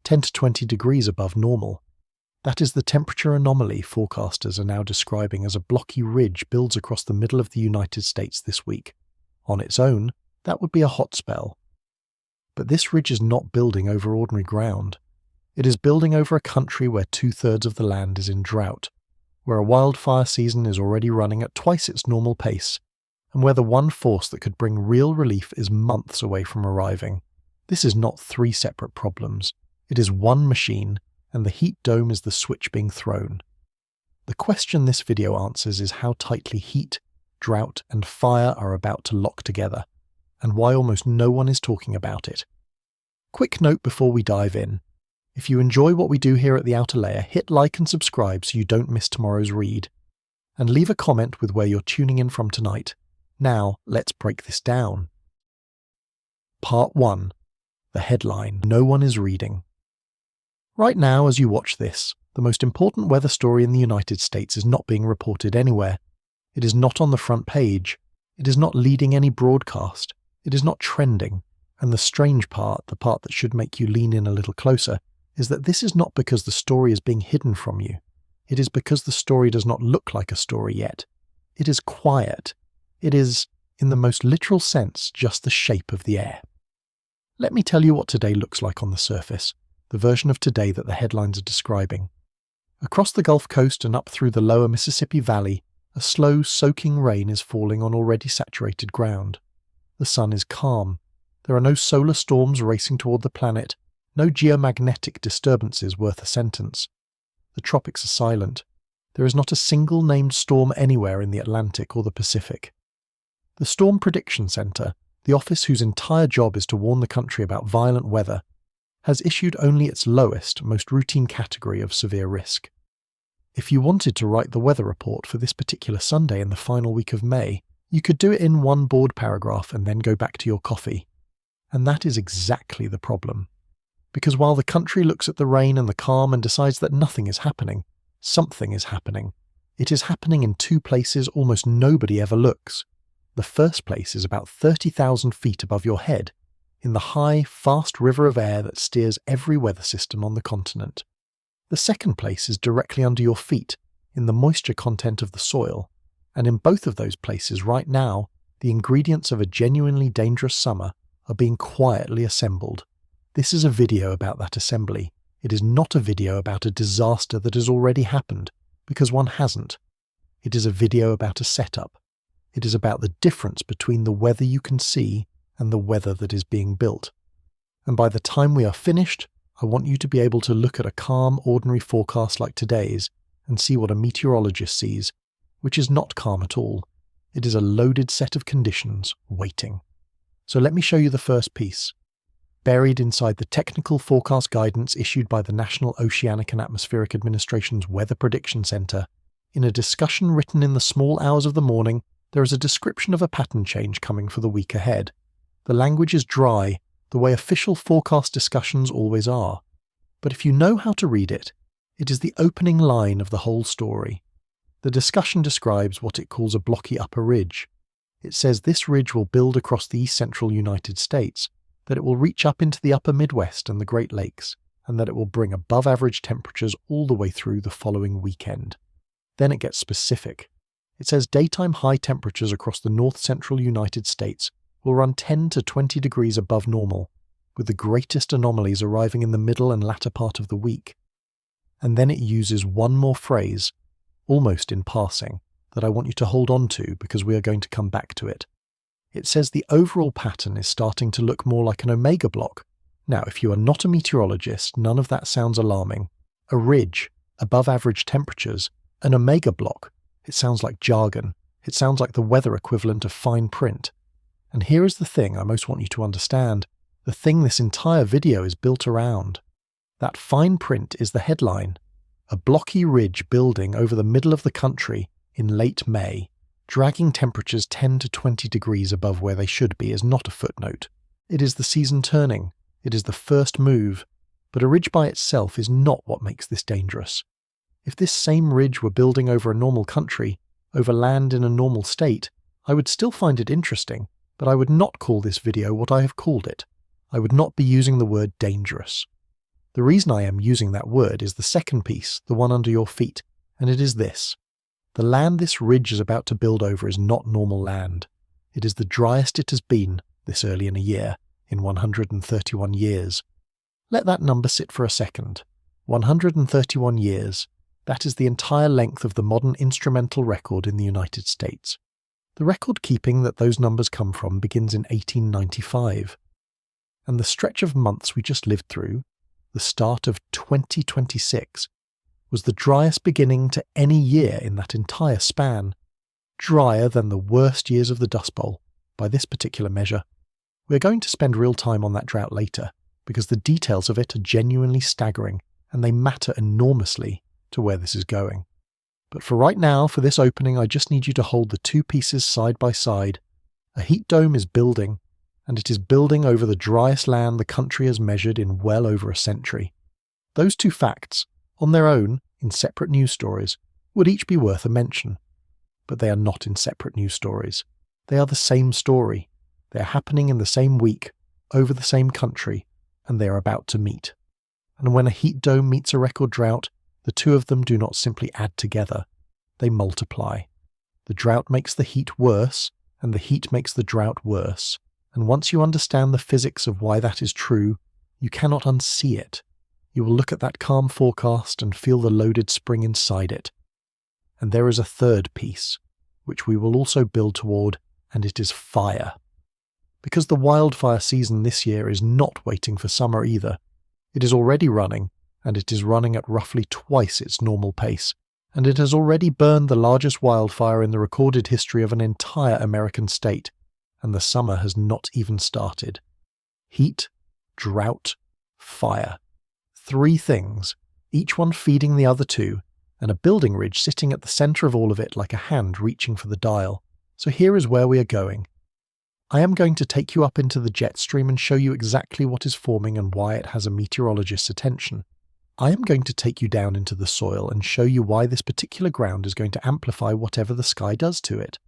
10 to 20 degrees above normal. That is the temperature anomaly forecasters are now describing as a blocky ridge builds across the middle of the United States this week. On its own, that would be a hot spell. But this ridge is not building over ordinary ground. It is building over a country where 2/3 of the land is in drought, where a wildfire season is already running at twice its normal pace, and where the one force that could bring real relief is months away from arriving. This is not 3 separate problems. It is one machine, and the heat dome is the switch being thrown. The question this video answers is how tightly heat, drought, and fire are about to lock together, and why almost no one is talking about it. Quick note before we dive in. If you enjoy what we do here at The Outer Layer, hit like and subscribe so you don't miss tomorrow's read. And leave a comment with where you're tuning in from tonight. Now, let's break this down. Part 1. The headline no one is reading. Right now, as you watch this, the most important weather story in the United States is not being reported anywhere. It is not on the front page. It is not leading any broadcast. It is not trending. And the strange part, the part that should make you lean in a little closer, is that this is not because the story is being hidden from you. It is because the story does not look like a story yet. It is quiet. It is, in the most literal sense, just the shape of the air. Let me tell you what today looks like on the surface, the version of today that the headlines are describing. Across the Gulf Coast and up through the lower Mississippi Valley, a slow, soaking rain is falling on already saturated ground. The sun is calm. There are no solar storms racing toward the planet, no geomagnetic disturbances worth a sentence. The tropics are silent. There is not a single named storm anywhere in the Atlantic or the Pacific. The Storm Prediction Center, the office whose entire job is to warn the country about violent weather, has issued only its lowest, most routine category of severe risk. If you wanted to write the weather report for this particular Sunday in the final week of May, you could do it in one board paragraph and then go back to your coffee. And that is exactly the problem. Because while the country looks at the rain and the calm and decides that nothing is happening, something is happening. It is happening in 2 places almost nobody ever looks. The first place is about 30,000 feet above your head, in the high, fast river of air that steers every weather system on the continent. The second place is directly under your feet, in the moisture content of the soil, and in both of those places right now, the ingredients of a genuinely dangerous summer are being quietly assembled. This is a video about that assembly. It is not a video about a disaster that has already happened, because one hasn't. It is a video about a setup. It is about the difference between the weather you can see and the weather that is being built. And by the time we are finished, I want you to be able to look at a calm, ordinary forecast like today's and see what a meteorologist sees, which is not calm at all. It is a loaded set of conditions waiting. So let me show you the first piece. Buried inside the technical forecast guidance issued by the National Oceanic and Atmospheric Administration's Weather Prediction Center, in a discussion written in the small hours of the morning, there is a description of a pattern change coming for the week ahead. The language is dry, the way official forecast discussions always are. But if you know how to read it, it is the opening line of the whole story. The discussion describes what it calls a blocky upper ridge. It says this ridge will build across the east-central United States, that it will reach up into the upper Midwest and the Great Lakes, and that it will bring above-average temperatures all the way through the following weekend. Then it gets specific. It says daytime high temperatures across the north-central United States will run 10 to 20 degrees above normal, with the greatest anomalies arriving in the middle and latter part of the week. And then it uses one more phrase, almost in passing, that I want you to hold on to because we are going to come back to it. It says the overall pattern is starting to look more like an omega block. Now, if you are not a meteorologist, none of that sounds alarming. A ridge, above average temperatures, an omega block. It sounds like jargon. It sounds like the weather equivalent of fine print. And here is the thing I most want you to understand, the thing this entire video is built around. That fine print is the headline. A blocky ridge building over the middle of the country in late May, dragging temperatures 10 to 20 degrees above where they should be is not a footnote. It is the season turning. It is the first move. But a ridge by itself is not what makes this dangerous. If this same ridge were building over a normal country, over land in a normal state, I would still find it interesting, but I would not call this video what I have called it. I would not be using the word dangerous. The reason I am using that word is the second piece, the one under your feet, and it is this. The land this ridge is about to build over is not normal land. It is the driest it has been, this early in a year, in 131 years. Let that number sit for a second. 131 years. That is the entire length of the modern instrumental record in the United States. The record keeping that those numbers come from begins in 1895. And the stretch of months we just lived through, the start of 2026, was the driest beginning to any year in that entire span. Drier than the worst years of the Dust Bowl, by this particular measure. We're going to spend real time on that drought later, because the details of it are genuinely staggering, and they matter enormously to where this is going. But for right now, for this opening, I just need you to hold the two pieces side by side. A heat dome is building, and it is building over the driest land the country has measured in well over a century. Those two facts, on their own, in separate news stories, would each be worth a mention. But they are not in separate news stories. They are the same story. They are happening in the same week, over the same country, and they are about to meet. And when a heat dome meets a record drought, the two of them do not simply add together. They multiply. The drought makes the heat worse, and the heat makes the drought worse. And once you understand the physics of why that is true, you cannot unsee it. You will look at that calm forecast and feel the loaded spring inside it. And there is a third piece, which we will also build toward, and it is fire. Because the wildfire season this year is not waiting for summer either. It is already running, and it is running at roughly twice its normal pace, and it has already burned the largest wildfire in the recorded history of an entire American state, and the summer has not even started. Heat, drought, fire. 3 things, each one feeding the other two, and a building ridge sitting at the centre of all of it like a hand reaching for the dial. So here is where we are going. I am going to take you up into the jet stream and show you exactly what is forming and why it has a meteorologist's attention. I am going to take you down into the soil and show you why this particular ground is going to amplify whatever the sky does to it.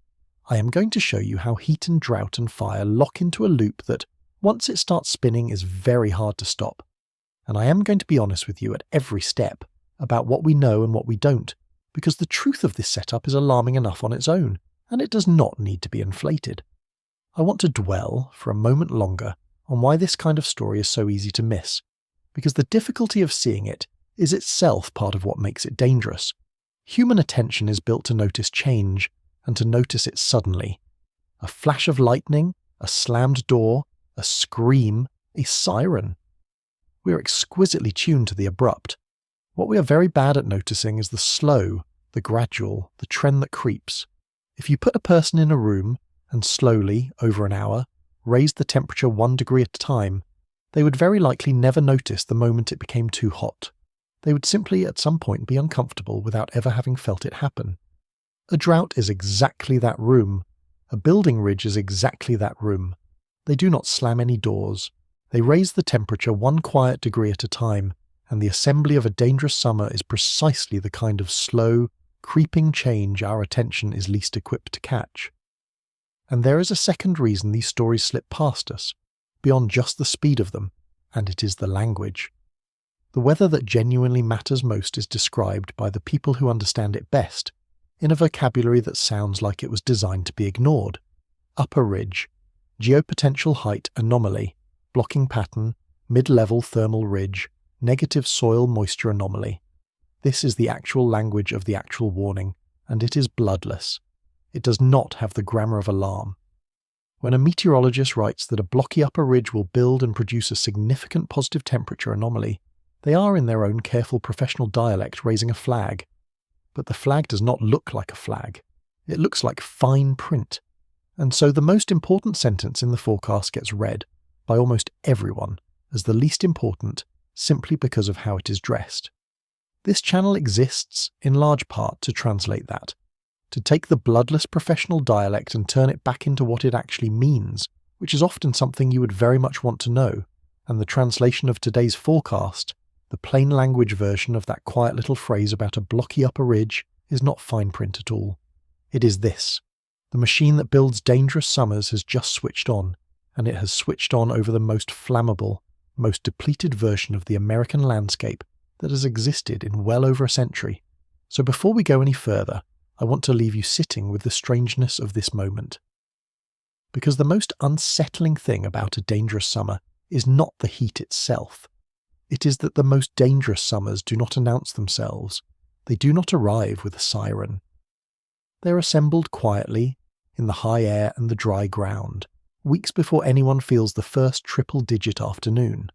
I am going to show you how heat and drought and fire lock into a loop that, once it starts spinning, is very hard to stop. And I am going to be honest with you at every step about what we know and what we don't, because the truth of this setup is alarming enough on its own, and it does not need to be inflated. I want to dwell, for a moment longer, on why this kind of story is so easy to miss, because the difficulty of seeing it is itself part of what makes it dangerous. Human attention is built to notice change, and to notice it suddenly. A flash of lightning, a slammed door, a scream, a siren. We are exquisitely tuned to the abrupt. What we are very bad at noticing is the slow, the gradual, the trend that creeps. If you put a person in a room, and slowly, over an hour, raised the temperature 1 degree at a time, they would very likely never notice the moment it became too hot. They would simply at some point be uncomfortable without ever having felt it happen. A drought is exactly that room. A building ridge is exactly that room. They do not slam any doors. They raise the temperature 1 quiet degree at a time, and the assembly of a dangerous summer is precisely the kind of slow, creeping change our attention is least equipped to catch. And there is a second reason these stories slip past us, beyond just the speed of them, and it is the language. The weather that genuinely matters most is described by the people who understand it best, in a vocabulary that sounds like it was designed to be ignored. Upper ridge, geopotential height anomaly, blocking pattern, mid-level thermal ridge, negative soil moisture anomaly. This is the actual language of the actual warning, and it is bloodless. It does not have the grammar of alarm. When a meteorologist writes that a blocky upper ridge will build and produce a significant positive temperature anomaly, they are in their own careful professional dialect raising a flag. But the flag does not look like a flag. It looks like fine print. And so the most important sentence in the forecast gets read, by almost everyone, as the least important, simply because of how it is dressed. This channel exists, in large part, to translate that. To take the bloodless professional dialect and turn it back into what it actually means, which is often something you would very much want to know, and the translation of today's forecast, the plain language version of that quiet little phrase about a blocky upper ridge, is not fine print at all. It is this. The machine that builds dangerous summers has just switched on, and it has switched on over the most flammable, most depleted version of the American landscape that has existed in well over a century. So before we go any further, I want to leave you sitting with the strangeness of this moment. Because the most unsettling thing about a dangerous summer is not the heat itself. It is that the most dangerous summers do not announce themselves. They do not arrive with a siren. They're assembled quietly, in the high air and the dry ground, weeks before anyone feels the first triple-digit afternoon.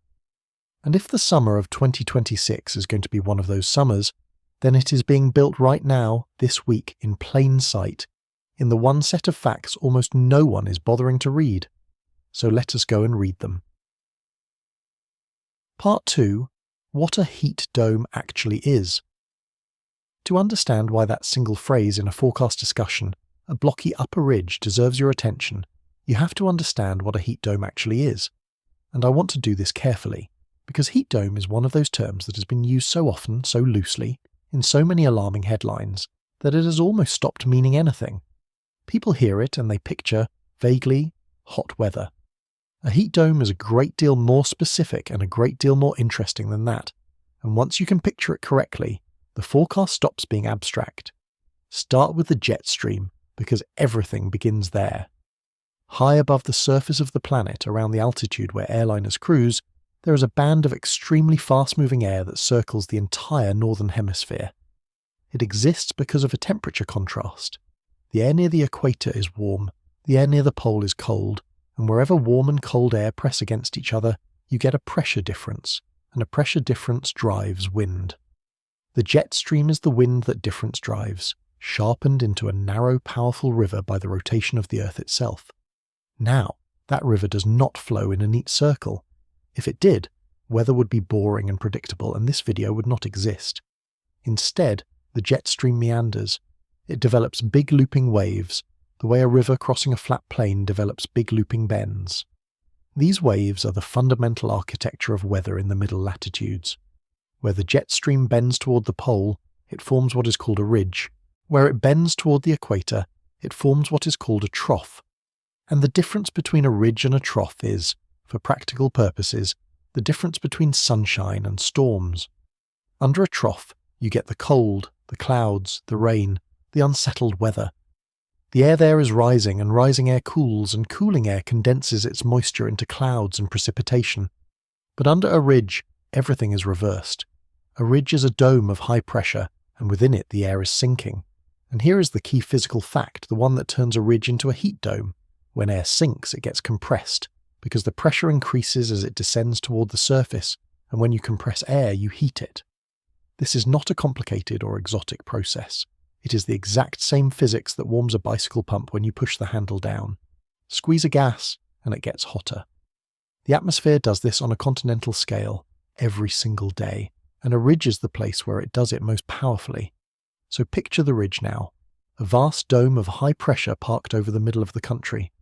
And if the summer of 2026 is going to be one of those summers, then it is being built right now, this week, in plain sight, in the one set of facts almost no one is bothering to read. So let us go and read them. Part 2. What a heat dome actually is. To understand why that single phrase in a forecast discussion, a blocky upper ridge, deserves your attention, you have to understand what a heat dome actually is. And I want to do this carefully, because heat dome is one of those terms that has been used so often, so loosely, in so many alarming headlines, that it has almost stopped meaning anything. People hear it and they picture, vaguely, hot weather. A heat dome is a great deal more specific and a great deal more interesting than that, and once you can picture it correctly, the forecast stops being abstract. Start with the jet stream, because everything begins there. High above the surface of the planet, around the altitude where airliners cruise, there is a band of extremely fast-moving air that circles the entire northern hemisphere. It exists because of a temperature contrast. The air near the equator is warm, the air near the pole is cold, and wherever warm and cold air press against each other, you get a pressure difference, and a pressure difference drives wind. The jet stream is the wind that difference drives, sharpened into a narrow, powerful river by the rotation of the Earth itself. Now, that river does not flow in a neat circle. If it did, weather would be boring and predictable, and this video would not exist. Instead, the jet stream meanders. It develops big looping waves, the way a river crossing a flat plain develops big looping bends. These waves are the fundamental architecture of weather in the middle latitudes. Where the jet stream bends toward the pole, it forms what is called a ridge. Where it bends toward the equator, it forms what is called a trough. And the difference between a ridge and a trough is, for practical purposes, the difference between sunshine and storms. Under a trough, you get the cold, the clouds, the rain, the unsettled weather. The air there is rising, and rising air cools, and cooling air condenses its moisture into clouds and precipitation. But under a ridge, everything is reversed. A ridge is a dome of high pressure, and within it the air is sinking. And here is the key physical fact, the one that turns a ridge into a heat dome. When air sinks, it gets compressed, because the pressure increases as it descends toward the surface, and when you compress air, you heat it. This is not a complicated or exotic process. It is the exact same physics that warms a bicycle pump when you push the handle down. Squeeze a gas, and it gets hotter. The atmosphere does this on a continental scale, every single day, and a ridge is the place where it does it most powerfully. So picture the ridge now, a vast dome of high pressure parked over the middle of the country.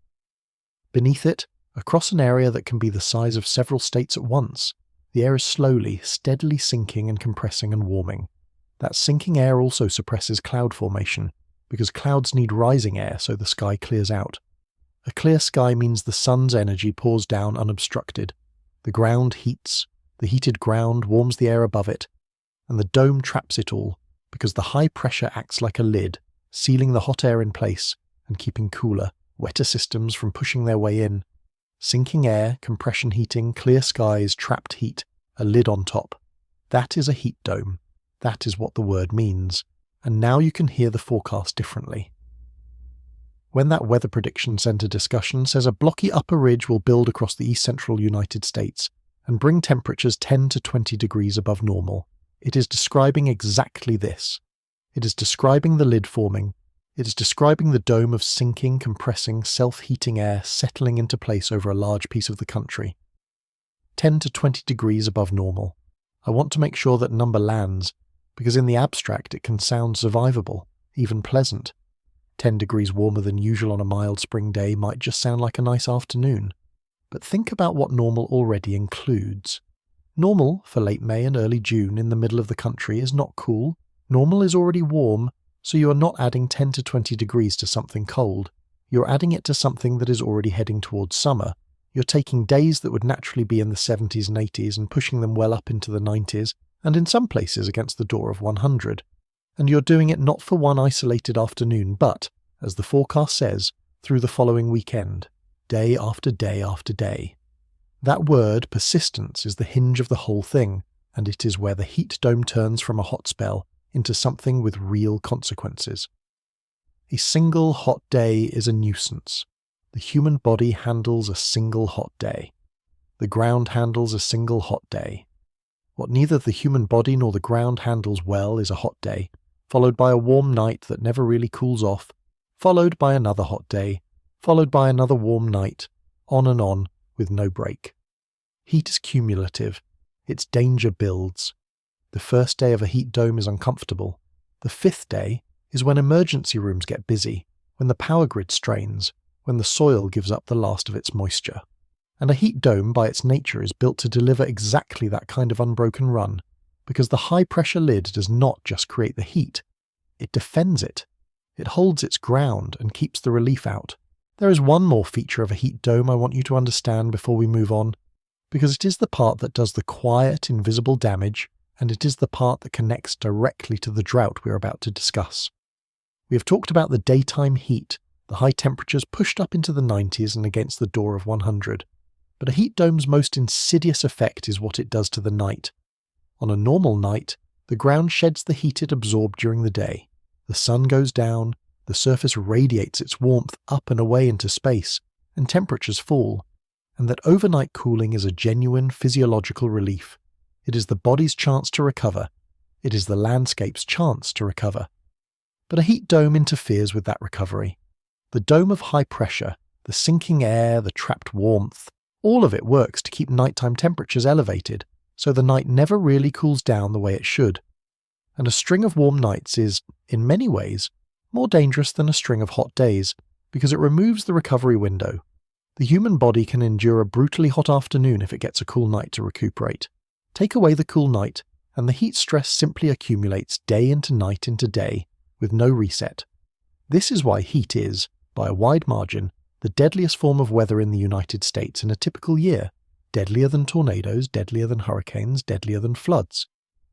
Beneath it, across an area that can be the size of several states at once, the air is slowly, steadily sinking and compressing and warming. That sinking air also suppresses cloud formation, because clouds need rising air so the sky clears out. A clear sky means the sun's energy pours down unobstructed. The ground heats, the heated ground warms the air above it, and the dome traps it all, because the high pressure acts like a lid, sealing the hot air in place and keeping cooler, wetter systems from pushing their way in. Sinking air, compression heating, clear skies, trapped heat, a lid on top. That is a heat dome. That is what the word means. And now you can hear the forecast differently. When that Weather Prediction Center discussion says a blocky upper ridge will build across the east-central United States and bring temperatures 10 to 20 degrees above normal, it is describing exactly this. It is describing the lid forming. It is describing the dome of sinking, compressing, self-heating air settling into place over a large piece of the country. 10 to 20 degrees above normal. I want to make sure that number lands, because in the abstract it can sound survivable, even pleasant. 10 degrees warmer than usual on a mild spring day might just sound like a nice afternoon. But think about what normal already includes. Normal, for late May and early June in the middle of the country, is not cool. Normal is already warm, so you are not adding 10 to 20 degrees to something cold. You're adding it to something that is already heading towards summer. You're taking days that would naturally be in the 70s and 80s and pushing them well up into the 90s, and in some places against the door of 100. And you're doing it not for one isolated afternoon, but, as the forecast says, through the following weekend, day after day after day. That word, persistence, is the hinge of the whole thing, and it is where the heat dome turns from a hot spell into something with real consequences. A single hot day is a nuisance. The human body handles a single hot day. The ground handles a single hot day. What neither the human body nor the ground handles well is a hot day, followed by a warm night that never really cools off, followed by another hot day, followed by another warm night, on, with no break. Heat is cumulative. Its danger builds. The first day of a heat dome is uncomfortable. The fifth day is when emergency rooms get busy, when the power grid strains, when the soil gives up the last of its moisture. And a heat dome by its nature is built to deliver exactly that kind of unbroken run, because the high-pressure lid does not just create the heat, it defends it. It holds its ground and keeps the relief out. There is one more feature of a heat dome I want you to understand before we move on, because it is the part that does the quiet, invisible damage, and it is the part that connects directly to the drought we are about to discuss. We have talked about the daytime heat, the high temperatures pushed up into the 90s and against the door of 100. But a heat dome's most insidious effect is what it does to the night. On a normal night, the ground sheds the heat it absorbed during the day. The sun goes down, the surface radiates its warmth up and away into space, and temperatures fall. And that overnight cooling is a genuine physiological relief. It is the body's chance to recover. It is the landscape's chance to recover. But a heat dome interferes with that recovery. The dome of high pressure, the sinking air, the trapped warmth, all of it works to keep nighttime temperatures elevated, so the night never really cools down the way it should. And a string of warm nights is, in many ways, more dangerous than a string of hot days, because it removes the recovery window. The human body can endure a brutally hot afternoon if it gets a cool night to recuperate. Take away the cool night, and the heat stress simply accumulates day into day, with no reset. This is why heat is, by a wide margin, the deadliest form of weather in the United States in a typical year, deadlier than tornadoes, deadlier than hurricanes, deadlier than floods.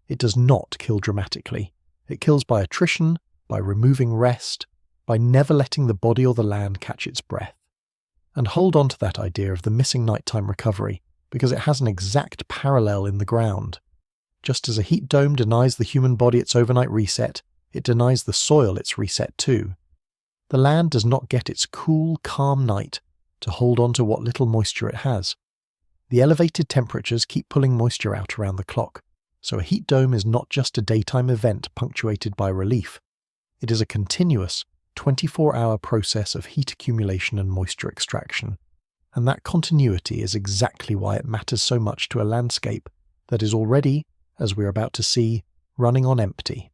It does not kill dramatically. It kills by attrition, by removing rest, by never letting the body or the land catch its breath. And hold on to that idea of the missing nighttime recovery, because it has an exact parallel in the ground. Just as a heat dome denies the human body its overnight reset, it denies the soil its reset too. The land does not get its cool, calm night to hold on to what little moisture it has. The elevated temperatures keep pulling moisture out around the clock, so a heat dome is not just a daytime event punctuated by relief. It is a continuous, 24-hour process of heat accumulation and moisture extraction. And that continuity is exactly why it matters so much to a landscape that is already, as we're about to see, running on empty.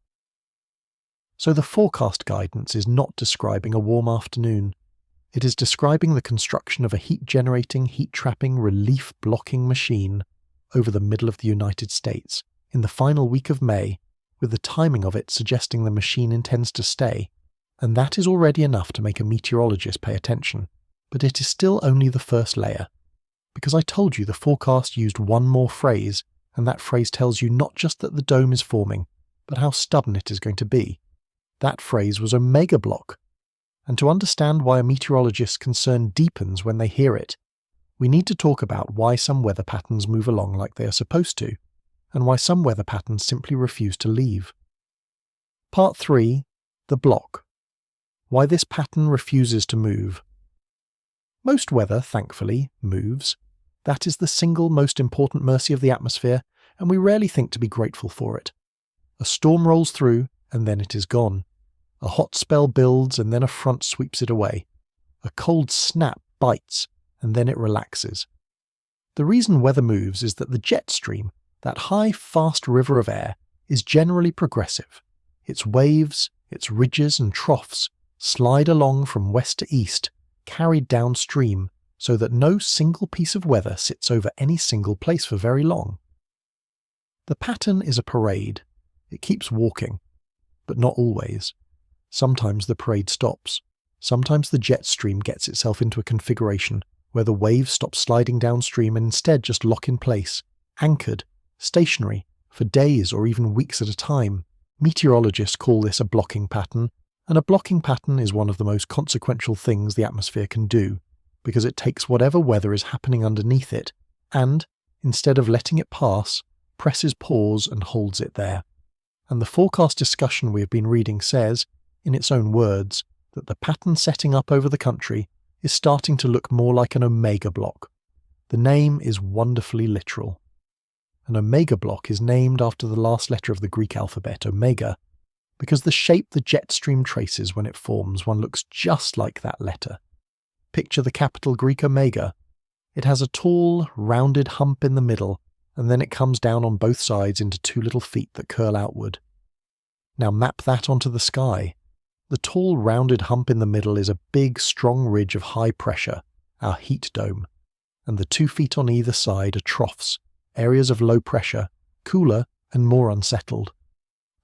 So the forecast guidance is not describing a warm afternoon. It is describing the construction of a heat-generating, heat-trapping, relief-blocking machine over the middle of the United States in the final week of May, with the timing of it suggesting the machine intends to stay. And that is already enough to make a meteorologist pay attention. But it is still only the first layer. Because I told you the forecast used one more phrase, and that phrase tells you not just that the dome is forming, but how stubborn it is going to be. That phrase was omega block. And to understand why a meteorologist's concern deepens when they hear it, we need to talk about why some weather patterns move along like they are supposed to, and why some weather patterns simply refuse to leave. Part 3. The block. Why this pattern refuses to move. Most weather, thankfully, moves. That is the single most important mercy of the atmosphere, and we rarely think to be grateful for it. A storm rolls through, and then it is gone. A hot spell builds, and then a front sweeps it away. A cold snap bites, and then it relaxes. The reason weather moves is that the jet stream, that high, fast river of air, is generally progressive. Its waves, its ridges and troughs, slide along from west to east, carried downstream, so that no single piece of weather sits over any single place for very long. The pattern is a parade. It keeps walking, but not always. Sometimes the parade stops. Sometimes the jet stream gets itself into a configuration where the waves stop sliding downstream and instead just lock in place, anchored, stationary, for days or even weeks at a time. Meteorologists call this a blocking pattern, and a blocking pattern is one of the most consequential things the atmosphere can do, because it takes whatever weather is happening underneath it and, instead of letting it pass, presses pause and holds it there. And the forecast discussion we have been reading says, in its own words, that the pattern setting up over the country is starting to look more like an omega block. The name is wonderfully literal. An omega block is named after the last letter of the Greek alphabet, omega, because the shape the jet stream traces when it forms one looks just like that letter. Picture the capital Greek omega. It has a tall, rounded hump in the middle, and then it comes down on both sides into two little feet that curl outward. Now map that onto the sky. The tall, rounded hump in the middle is a big, strong ridge of high pressure, our heat dome, and the 2 feet on either side are troughs, areas of low pressure, cooler and more unsettled.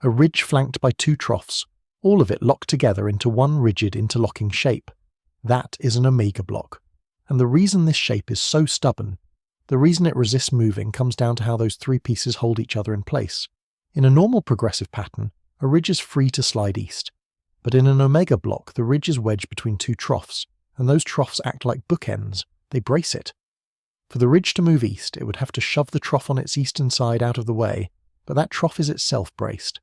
A ridge flanked by 2 troughs, all of it locked together into one rigid interlocking shape. That is an omega block. And the reason this shape is so stubborn, the reason it resists moving, comes down to how those 3 pieces hold each other in place. In a normal progressive pattern, a ridge is free to slide east. But in an omega block, the ridge is wedged between 2 troughs, and those troughs act like bookends. They brace it. For the ridge to move east, it would have to shove the trough on its eastern side out of the way, but that trough is itself braced.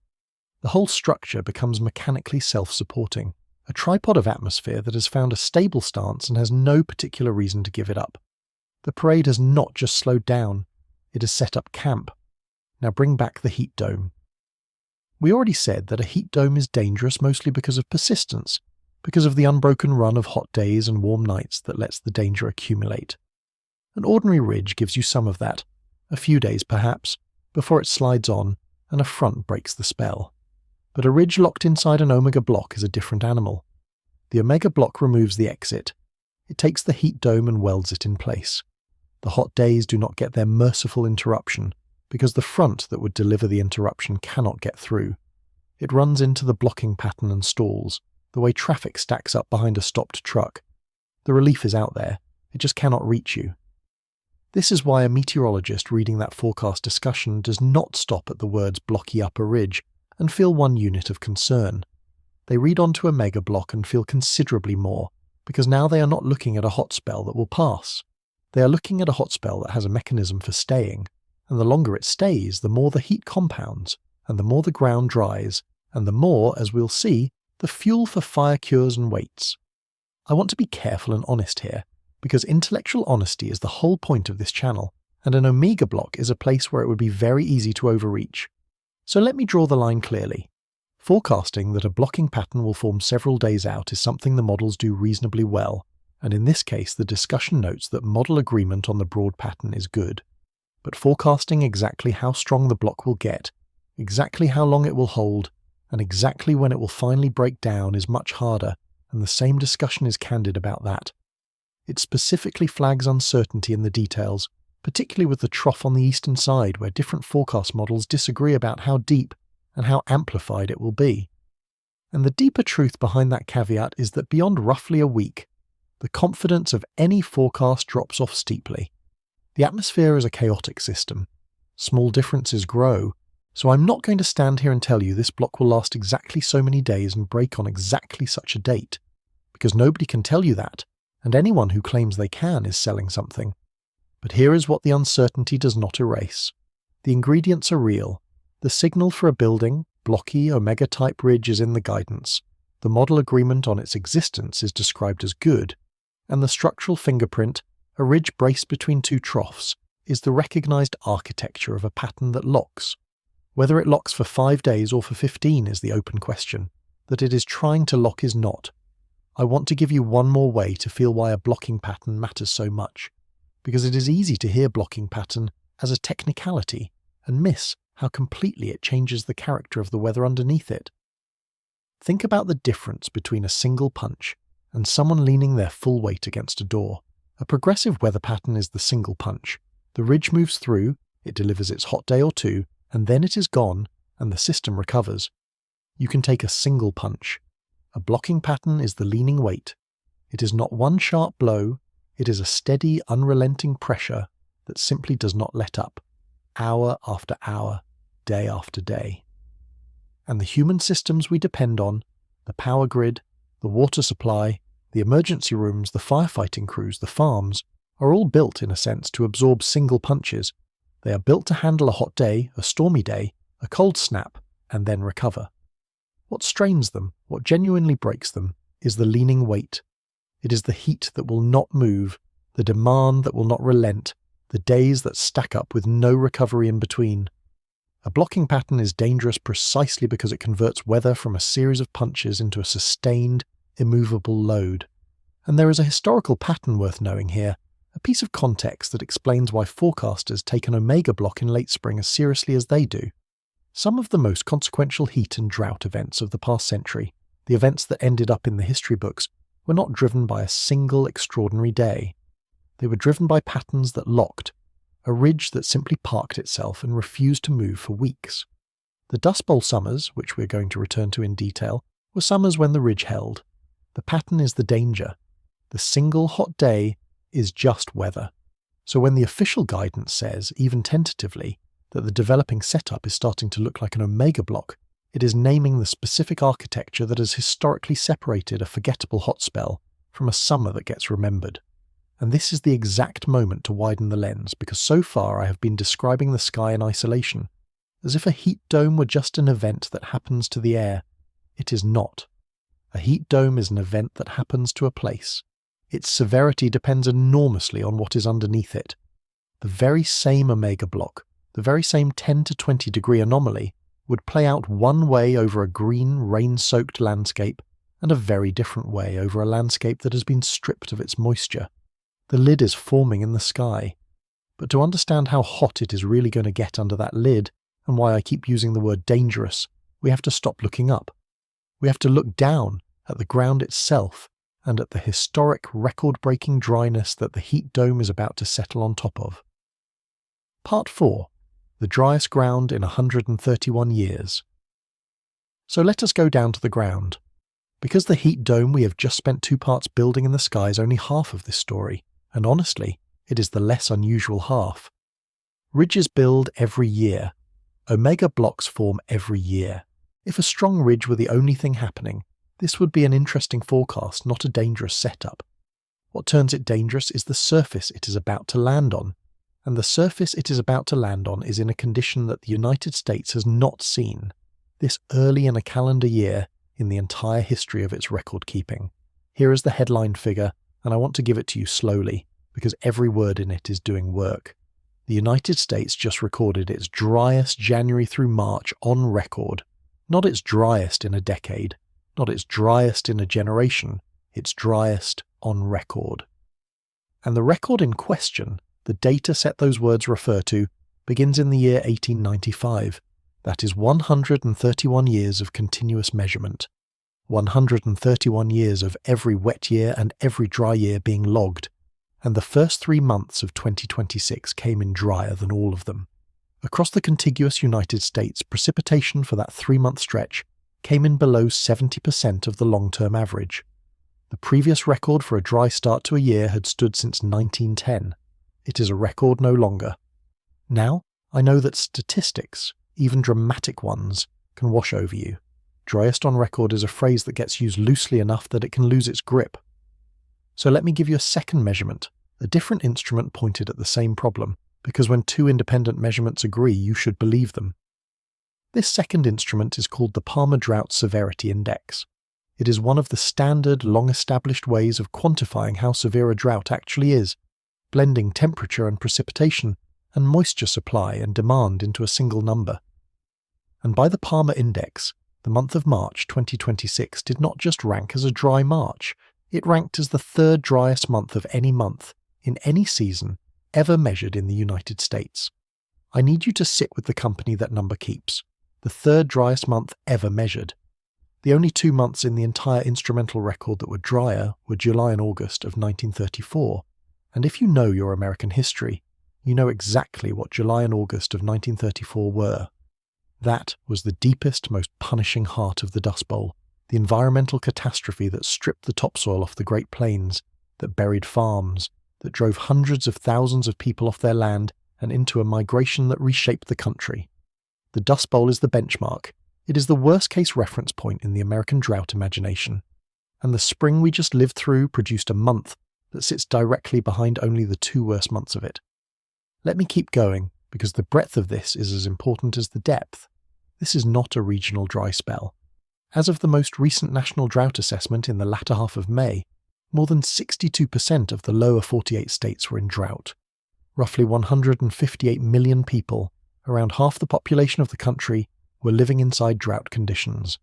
The whole structure becomes mechanically self-supporting, a tripod of atmosphere that has found a stable stance and has no particular reason to give it up. The parade has not just slowed down, it has set up camp. Now bring back the heat dome. We already said that a heat dome is dangerous mostly because of persistence, because of the unbroken run of hot days and warm nights that lets the danger accumulate. An ordinary ridge gives you some of that, a few days perhaps, before it slides on and a front breaks the spell. But a ridge locked inside an omega block is a different animal. The omega block removes the exit. It takes the heat dome and welds it in place. The hot days do not get their merciful interruption, because the front that would deliver the interruption cannot get through. It runs into the blocking pattern and stalls, the way traffic stacks up behind a stopped truck. The relief is out there, it just cannot reach you. This is why a meteorologist reading that forecast discussion does not stop at the words blocky upper ridge and feel one unit of concern. They read onto a mega block and feel considerably more, because now they are not looking at a hot spell that will pass. They are looking at a hot spell that has a mechanism for staying, and the longer it stays, the more the heat compounds, and the more the ground dries, and the more, as we'll see, the fuel for fire cures and waits. I want to be careful and honest here, because intellectual honesty is the whole point of this channel, and an omega block is a place where it would be very easy to overreach. So let me draw the line clearly. Forecasting that a blocking pattern will form several days out is something the models do reasonably well, and in this case the discussion notes that model agreement on the broad pattern is good. But forecasting exactly how strong the block will get, exactly how long it will hold, and exactly when it will finally break down is much harder, and the same discussion is candid about that. It specifically flags uncertainty in the details, particularly with the trough on the eastern side where different forecast models disagree about how deep and how amplified it will be. And the deeper truth behind that caveat is that beyond roughly a week, the confidence of any forecast drops off steeply. The atmosphere is a chaotic system. Small differences grow, so I'm not going to stand here and tell you this block will last exactly so many days and break on exactly such a date, because nobody can tell you that, and anyone who claims they can is selling something. But here is what the uncertainty does not erase. The ingredients are real. The signal for a building, blocky, omega-type ridge is in the guidance. The model agreement on its existence is described as good, and the structural fingerprint, a ridge braced between 2 troughs, is the recognized architecture of a pattern that locks. Whether it locks for 5 days or for 15 is the open question. That it is trying to lock is not. I want to give you one more way to feel why a blocking pattern matters so much, because it is easy to hear blocking pattern as a technicality and miss how completely it changes the character of the weather underneath it. Think about the difference between a single punch and someone leaning their full weight against a door. A progressive weather pattern is the single punch. The ridge moves through, it delivers its hot day or two, and then it is gone, and the system recovers. You can take a single punch. A blocking pattern is the leaning weight. It is not one sharp blow, It is a steady, unrelenting pressure that simply does not let up, hour after hour, day after day. And the human systems we depend on, the power grid, the water supply, the emergency rooms, the firefighting crews, the farms, are all built, in a sense, to absorb single punches. They are built to handle a hot day, a stormy day, a cold snap, and then recover. What strains them, what genuinely breaks them, is the leaning weight. It is the heat that will not move, the demand that will not relent, the days that stack up with no recovery in between. A blocking pattern is dangerous precisely because it converts weather from a series of punches into a sustained, immovable load. And there is a historical pattern worth knowing here, a piece of context that explains why forecasters take an omega block in late spring as seriously as they do. Some of the most consequential heat and drought events of the past century, the events that ended up in the history books, were not driven by a single extraordinary day. They were driven by patterns that locked, a ridge that simply parked itself and refused to move for weeks. The Dust Bowl summers, which we're going to return to in detail, were summers when the ridge held. The pattern is the danger. The single hot day is just weather. So when the official guidance says, even tentatively, that the developing setup is starting to look like an omega block, it is naming the specific architecture that has historically separated a forgettable hot spell from a summer that gets remembered. And this is the exact moment to widen the lens, because so far I have been describing the sky in isolation, as if a heat dome were just an event that happens to the air. It is not. A heat dome is an event that happens to a place. Its severity depends enormously on what is underneath it. The very same omega block, the very same 10 to 20 degree anomaly, would play out one way over a green, rain-soaked landscape, and a very different way over a landscape that has been stripped of its moisture. The lid is forming in the sky. But to understand how hot it is really going to get under that lid, and why I keep using the word dangerous, we have to stop looking up. We have to look down at the ground itself, and at the historic record-breaking dryness that the heat dome is about to settle on top of. Part 4. The driest ground in 131 years. So let us go down to the ground. Because the heat dome we have just spent 2 parts building in the sky is only half of this story, and honestly, it is the less unusual half. Ridges build every year. Omega blocks form every year. If a strong ridge were the only thing happening, this would be an interesting forecast, not a dangerous setup. What turns it dangerous is the surface it is about to land on, and the surface it is about to land on is in a condition that the United States has not seen, this early in a calendar year, in the entire history of its record keeping. Here is the headline figure, and I want to give it to you slowly, because every word in it is doing work. The United States just recorded its driest January through March on record, not its driest in a decade, not its driest in a generation, its driest on record. And the record in question, the data set those words refer to, begins in the year 1895. That is 131 years of continuous measurement. 131 years of every wet year and every dry year being logged, and the first 3 months of 2026 came in drier than all of them. Across the contiguous United States, precipitation for that 3-month stretch came in below 70% of the long-term average. The previous record for a dry start to a year had stood since 1910. It is a record no longer. Now, I know that statistics, even dramatic ones, can wash over you. Driest on record is a phrase that gets used loosely enough that it can lose its grip. So let me give you a second measurement, a different instrument pointed at the same problem, because when 2 independent measurements agree, you should believe them. This second instrument is called the Palmer Drought Severity Index. It is one of the standard, long-established ways of quantifying how severe a drought actually is, blending temperature and precipitation, and moisture supply and demand into a single number. And by the Palmer Index, the month of March 2026 did not just rank as a dry March, it ranked as the 3rd driest month of any month, in any season, ever measured in the United States. I need you to sit with the company that number keeps. The 3rd driest month ever measured. The only 2 months in the entire instrumental record that were drier were July and August of 1934, and if you know your American history, you know exactly what July and August of 1934 were. That was the deepest, most punishing heart of the Dust Bowl, the environmental catastrophe that stripped the topsoil off the Great Plains, that buried farms, that drove hundreds of thousands of people off their land and into a migration that reshaped the country. The Dust Bowl is the benchmark. It is the worst-case reference point in the American drought imagination. And the spring we just lived through produced a month that sits directly behind only the 2 worst months of it. Let me keep going, because the breadth of this is as important as the depth. This is not a regional dry spell. As of the most recent national drought assessment in the latter half of May, more than 62% of the lower 48 states were in drought. Roughly 158 million people, around half the population of the country, were living inside drought conditions.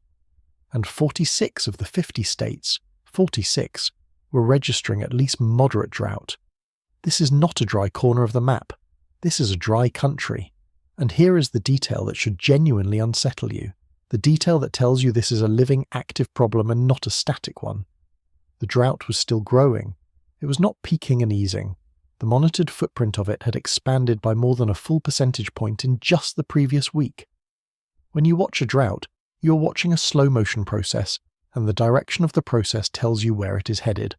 And 46 of the 50 states, 46, were registering at least moderate drought. This is not a dry corner of the map. This is a dry country. And here is the detail that should genuinely unsettle you. The detail that tells you this is a living, active problem and not a static one. The drought was still growing. It was not peaking and easing. The monitored footprint of it had expanded by more than a full percentage point in just the previous week. When you watch a drought, you're watching a slow-motion process, and the direction of the process tells you where it is headed.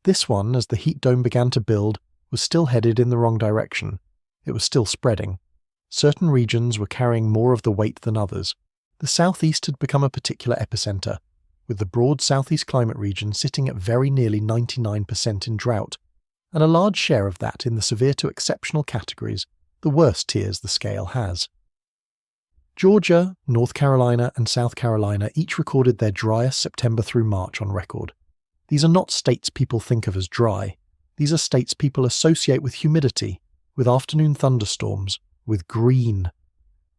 This one, as the heat dome began to build, was still headed in the wrong direction. It was still spreading. Certain regions were carrying more of the weight than others. The southeast had become a particular epicenter, with the broad southeast climate region sitting at very nearly 99% in drought, and a large share of that in the severe to exceptional categories, the worst tiers the scale has. Georgia, North Carolina, and South Carolina each recorded their driest September through March on record. These are not states people think of as dry. These are states people associate with humidity, with afternoon thunderstorms, with green.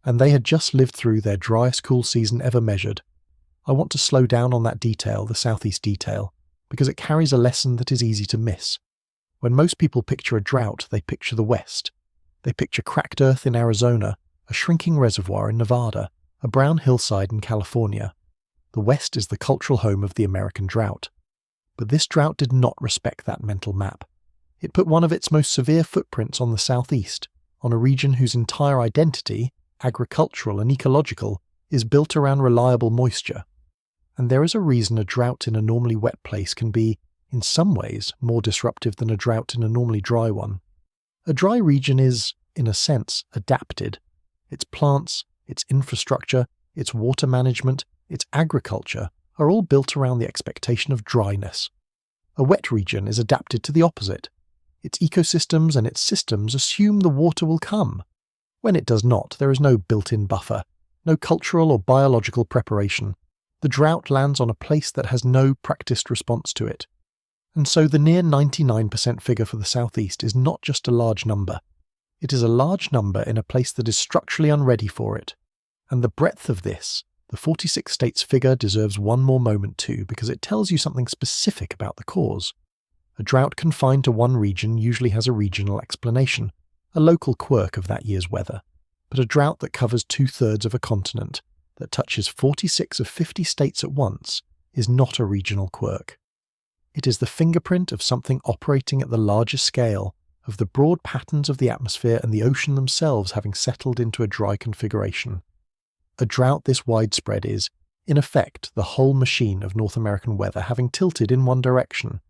And they had just lived through their driest cool season ever measured. I want to slow down on that detail, the southeast detail, because it carries a lesson that is easy to miss. When most people picture a drought, they picture the West. They picture cracked earth in Arizona, a shrinking reservoir in Nevada, a brown hillside in California. The West is the cultural home of the American drought. But this drought did not respect that mental map. It put one of its most severe footprints on the southeast, on a region whose entire identity, agricultural and ecological, is built around reliable moisture. And there is a reason a drought in a normally wet place can be, in some ways, more disruptive than a drought in a normally dry one. A dry region is, in a sense, adapted. Its plants, its infrastructure, its water management, its agriculture are all built around the expectation of dryness. A wet region is adapted to the opposite. Its ecosystems and its systems assume the water will come. When it does not, there is no built-in buffer, no cultural or biological preparation. The drought lands on a place that has no practiced response to it. And so the near 99% figure for the southeast is not just a large number. It is a large number in a place that is structurally unready for it. And the breadth of this, the 46 states figure, deserves one more moment too, because it tells you something specific about the cause. A drought confined to one region usually has a regional explanation, a local quirk of that year's weather. But a drought that covers 2/3 of a continent, that touches 46 of 50 states at once, is not a regional quirk. It is the fingerprint of something operating at the largest scale, of the broad patterns of the atmosphere and the ocean themselves having settled into a dry configuration. A drought this widespread is, in effect, the whole machine of North American weather having tilted in one direction,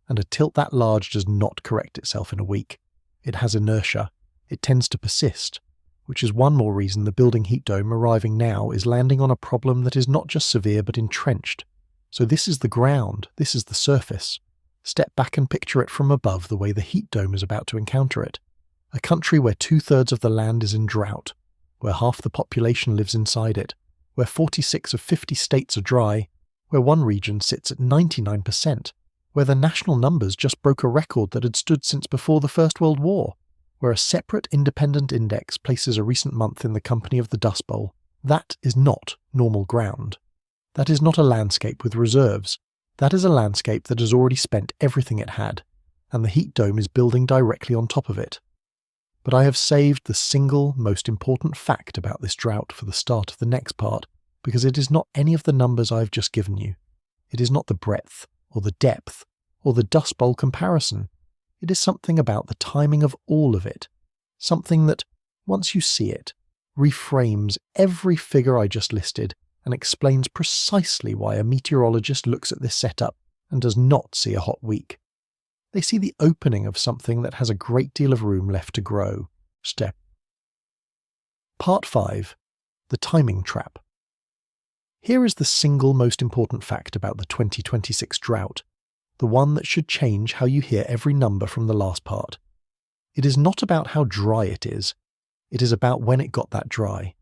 and a tilt that large does not correct itself in a week. It has inertia. It tends to persist, which is one more reason the building heat dome arriving now is landing on a problem that is not just severe but entrenched. So this is the ground, this is the surface. Step back and picture it from above the way the heat dome is about to encounter it. A country where 2/3 of the land is in drought, where half the population lives inside it, where 46 of 50 states are dry, where one region sits at 99%, where the national numbers just broke a record that had stood since before the First World War, where a separate independent index places a recent month in the company of the Dust Bowl. That is not normal ground. That is not a landscape with reserves. That is a landscape that has already spent everything it had, and the heat dome is building directly on top of it. But I have saved the single most important fact about this drought for the start of the next part, because it is not any of the numbers I have just given you. It is not the breadth, or the depth, or the Dust Bowl comparison. It is something about the timing of all of it, something that, once you see it, reframes every figure I just listed and explains precisely why a meteorologist looks at this setup and does not see a hot week. They see the opening of something that has a great deal of room left to grow. Step. Part 5. The timing trap. Here is the single most important fact about the 2026 drought, the one that should change how you hear every number from the last part. It is not about how dry it is about when it got that dry.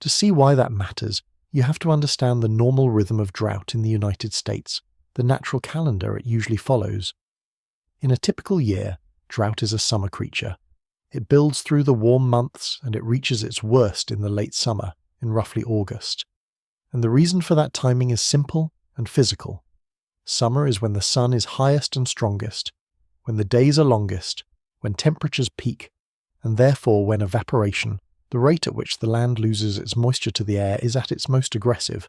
To see why that matters, you have to understand the normal rhythm of drought in the United States, the natural calendar it usually follows. In a typical year, drought is a summer creature. It builds through the warm months and it reaches its worst in the late summer, in roughly August. And the reason for that timing is simple and physical. Summer is when the sun is highest and strongest, when the days are longest, when temperatures peak, and therefore when evaporation, the rate at which the land loses its moisture to the air, is at its most aggressive.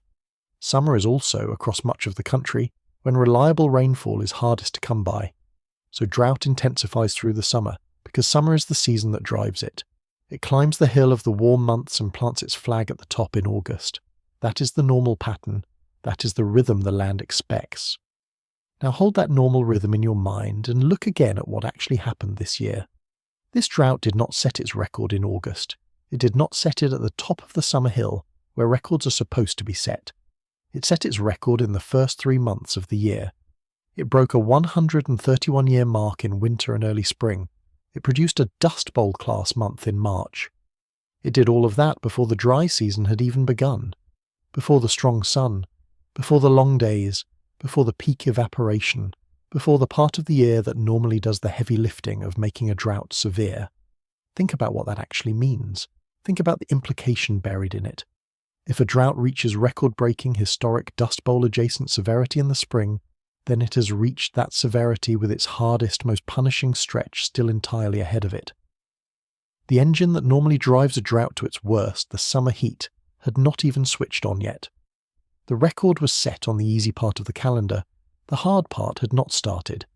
Summer is also, across much of the country, when reliable rainfall is hardest to come by. So drought intensifies through the summer, because summer is the season that drives it. It climbs the hill of the warm months and plants its flag at the top in August. That is the normal pattern. That is the rhythm the land expects. Now hold that normal rhythm in your mind and look again at what actually happened this year. This drought did not set its record in August. It did not set it at the top of the summer hill, where records are supposed to be set. It set its record in the first 3 months of the year. It broke a 131-year mark in winter and early spring. It produced a Dust Bowl class month in March. It did all of that before the dry season had even begun, before the strong sun, before the long days, before the peak evaporation, before the part of the year that normally does the heavy lifting of making a drought severe. Think about what that actually means. Think about the implication buried in it. If a drought reaches record-breaking historic Dust Bowl-adjacent severity in the spring, then it has reached that severity with its hardest, most punishing stretch still entirely ahead of it. The engine that normally drives a drought to its worst, the summer heat, had not even switched on yet. The record was set on the easy part of the calendar. The hard part had not started.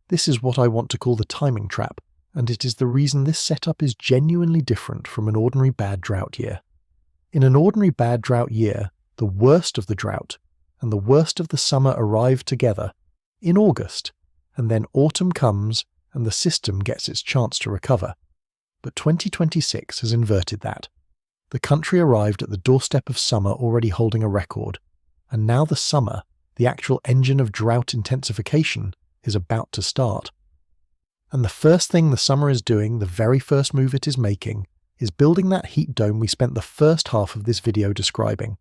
This is what I want to call the timing trap, and it is the reason this setup is genuinely different from an ordinary bad drought year. In an ordinary bad drought year, the worst of the drought and the worst of the summer arrive together in August, and then autumn comes and the system gets its chance to recover. But 2026 has inverted that. The country arrived at the doorstep of summer already holding a record, and now the summer, the actual engine of drought intensification, is about to start. And the first thing the summer is doing, the very first move it is making, is building that heat dome we spent the first half of this video describing.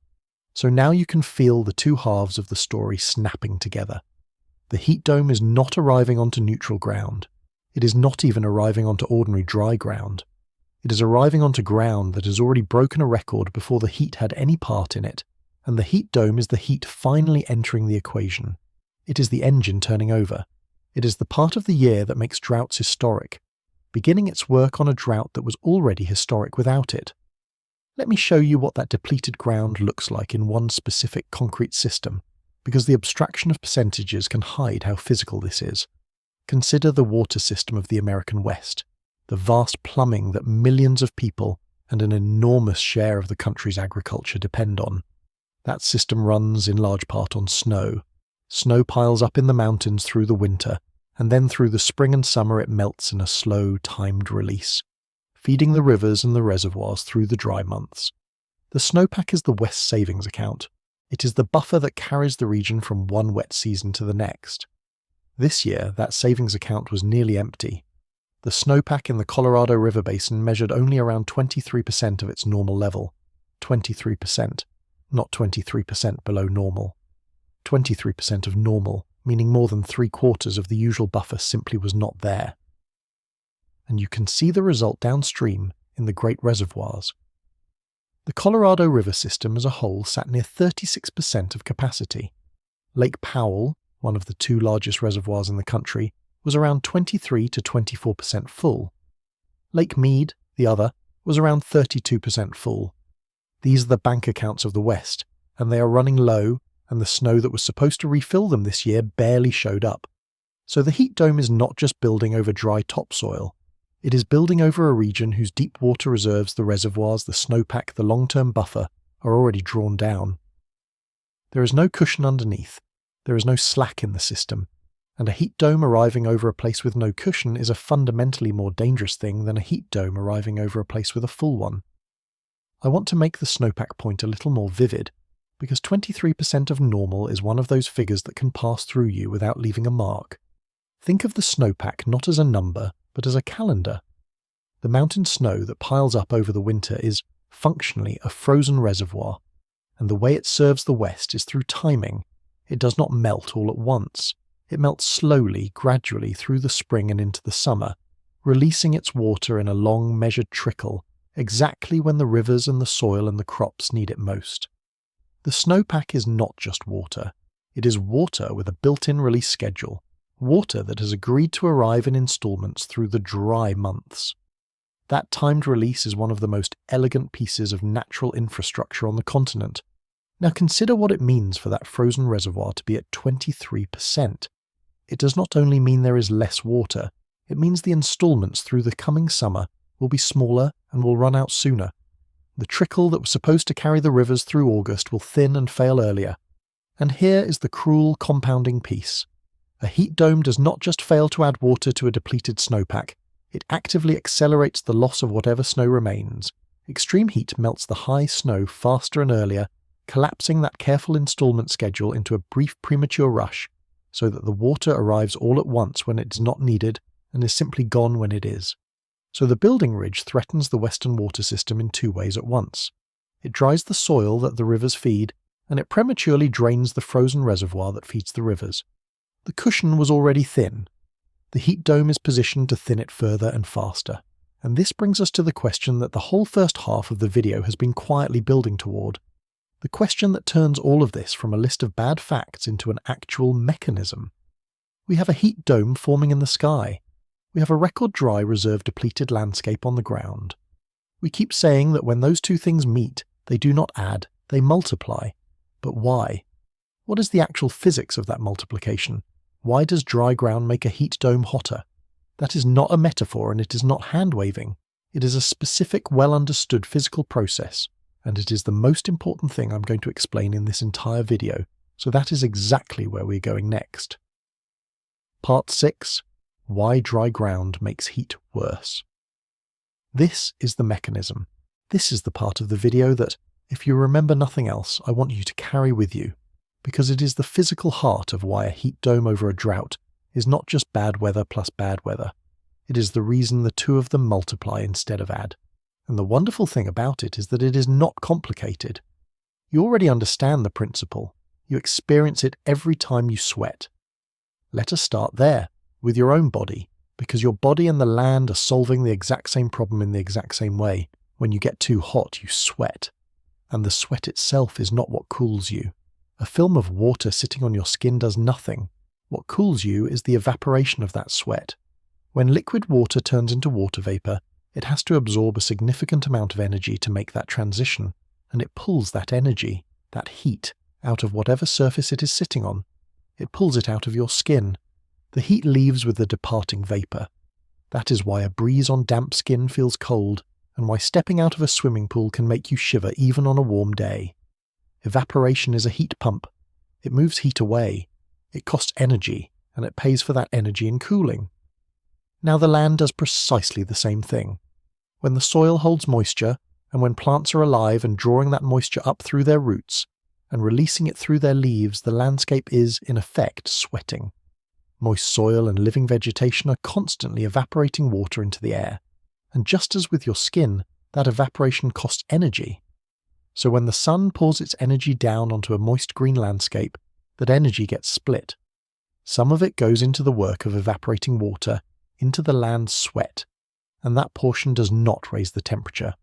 So now you can feel the two halves of the story snapping together. The heat dome is not arriving onto neutral ground. It is not even arriving onto ordinary dry ground. It is arriving onto ground that has already broken a record before the heat had any part in it, and the heat dome is the heat finally entering the equation. It is the engine turning over. It is the part of the year that makes droughts historic, beginning its work on a drought that was already historic without it. Let me show you what that depleted ground looks like in one specific concrete system, because the abstraction of percentages can hide how physical this is. Consider the water system of the American West, the vast plumbing that millions of people and an enormous share of the country's agriculture depend on. That system runs in large part on snow. Snow piles up in the mountains through the winter, and then through the spring and summer it melts in a slow, timed release, feeding the rivers and the reservoirs through the dry months. The snowpack is the West savings account. It is the buffer that carries the region from one wet season to the next. This year, that savings account was nearly empty. The snowpack in the Colorado River Basin measured only around 23% of its normal level. 23%, not 23% below normal. 23% of normal, meaning more than 3/4 of the usual buffer simply was not there. And you can see the result downstream in the great reservoirs. The Colorado River system as a whole sat near 36% of capacity. Lake Powell, one of the two largest reservoirs in the country, was around 23 to 24% full. Lake Mead, the other, was around 32% full. These are the bank accounts of the West, and they are running low, and the snow that was supposed to refill them this year barely showed up. So the heat dome is not just building over dry topsoil. It is building over a region whose deep water reserves, the reservoirs, the snowpack, the long-term buffer, are already drawn down. There is no cushion underneath. There is no slack in the system. and a heat dome arriving over a place with no cushion is a fundamentally more dangerous thing than a heat dome arriving over a place with a full one. I want to make the snowpack point a little more vivid, because 23% of normal is one of those figures that can pass through you without leaving a mark. Think of the snowpack not as a number, but as a calendar. The mountain snow that piles up over the winter is, functionally, a frozen reservoir, and the way it serves the West is through timing. It does not melt all at once. It melts slowly, gradually through the spring and into the summer, releasing its water in a long, measured trickle, exactly when the rivers and the soil and the crops need it most. The snowpack is not just water. It is water with a built-in release schedule, water that has agreed to arrive in installments through the dry months. That timed release is one of the most elegant pieces of natural infrastructure on the continent. Now consider what it means for that frozen reservoir to be at 23%. It does not only mean there is less water, it means the installments through the coming summer will be smaller and will run out sooner. The trickle that was supposed to carry the rivers through August will thin and fail earlier. And here is the cruel compounding piece. A heat dome does not just fail to add water to a depleted snowpack, it actively accelerates the loss of whatever snow remains. Extreme heat melts the high snow faster and earlier, collapsing that careful installment schedule into a brief premature rush, so that the water arrives all at once when it is not needed and is simply gone when it is. So the building ridge threatens the western water system in two ways at once. It dries the soil that the rivers feed, and it prematurely drains the frozen reservoir that feeds the rivers. The cushion was already thin. The heat dome is positioned to thin it further and faster. And this brings us to the question that the whole first half of the video has been quietly building toward. The question that turns all of this from a list of bad facts into an actual mechanism. We have a heat dome forming in the sky. We have a record dry reserve depleted landscape on the ground. We keep saying that when those two things meet, they do not add, they multiply. But why? What is the actual physics of that multiplication? Why does dry ground make a heat dome hotter? That is not a metaphor and it is not hand-waving. It is a specific, well-understood physical process, and it is the most important thing I'm going to explain in this entire video, so that is exactly where we're going next. Part 6. Why dry ground makes heat worse. This is the mechanism. This is the part of the video that, if you remember nothing else, I want you to carry with you, because it is the physical heart of why a heat dome over a drought is not just bad weather plus bad weather. It is the reason the two of them multiply instead of add. And the wonderful thing about it is that it is not complicated. You already understand the principle. You experience it every time you sweat. Let us start there, with your own body, because your body and the land are solving the exact same problem in the exact same way. When you get too hot, you sweat. And the sweat itself is not what cools you. A film of water sitting on your skin does nothing. What cools you is the evaporation of that sweat. When liquid water turns into water vapor, it has to absorb a significant amount of energy to make that transition, and it pulls that energy, that heat, out of whatever surface it is sitting on. It pulls it out of your skin. The heat leaves with the departing vapor. That is why a breeze on damp skin feels cold, and why stepping out of a swimming pool can make you shiver even on a warm day. Evaporation is a heat pump. It moves heat away. It costs energy, and it pays for that energy in cooling. Now the land does precisely the same thing. When the soil holds moisture, and when plants are alive and drawing that moisture up through their roots, and releasing it through their leaves, the landscape is, in effect, sweating. Moist soil and living vegetation are constantly evaporating water into the air. And just as with your skin, that evaporation costs energy. So when the sun pours its energy down onto a moist green landscape, that energy gets split. Some of it goes into the work of evaporating water, into the land's sweat, and that portion does not raise the temperature.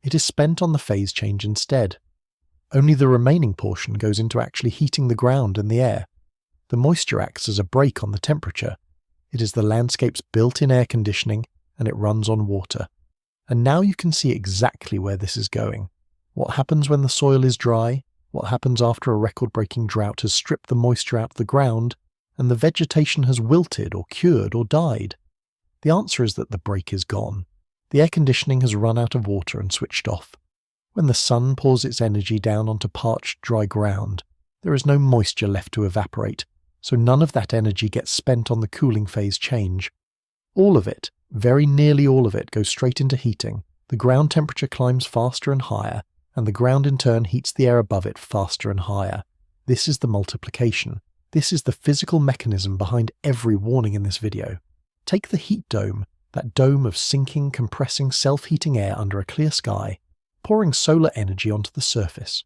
It is spent on the phase change instead. Only the remaining portion goes into actually heating the ground and the air. The moisture acts as a brake on the temperature. It is the landscape's built-in air conditioning, and it runs on water. And now you can see exactly where this is going. What happens when the soil is dry? What happens after a record-breaking drought has stripped the moisture out of the ground, and the vegetation has wilted or cured or died? The answer is that the brake is gone. The air conditioning has run out of water and switched off. When the sun pours its energy down onto parched, dry ground, there is no moisture left to evaporate, so none of that energy gets spent on the cooling phase change. All of it, very nearly all of it, goes straight into heating. The ground temperature climbs faster and higher, and the ground in turn heats the air above it faster and higher. This is the multiplication. This is the physical mechanism behind every warning in this video. Take the heat dome, that dome of sinking, compressing, self-heating air under a clear sky, pouring solar energy onto the surface.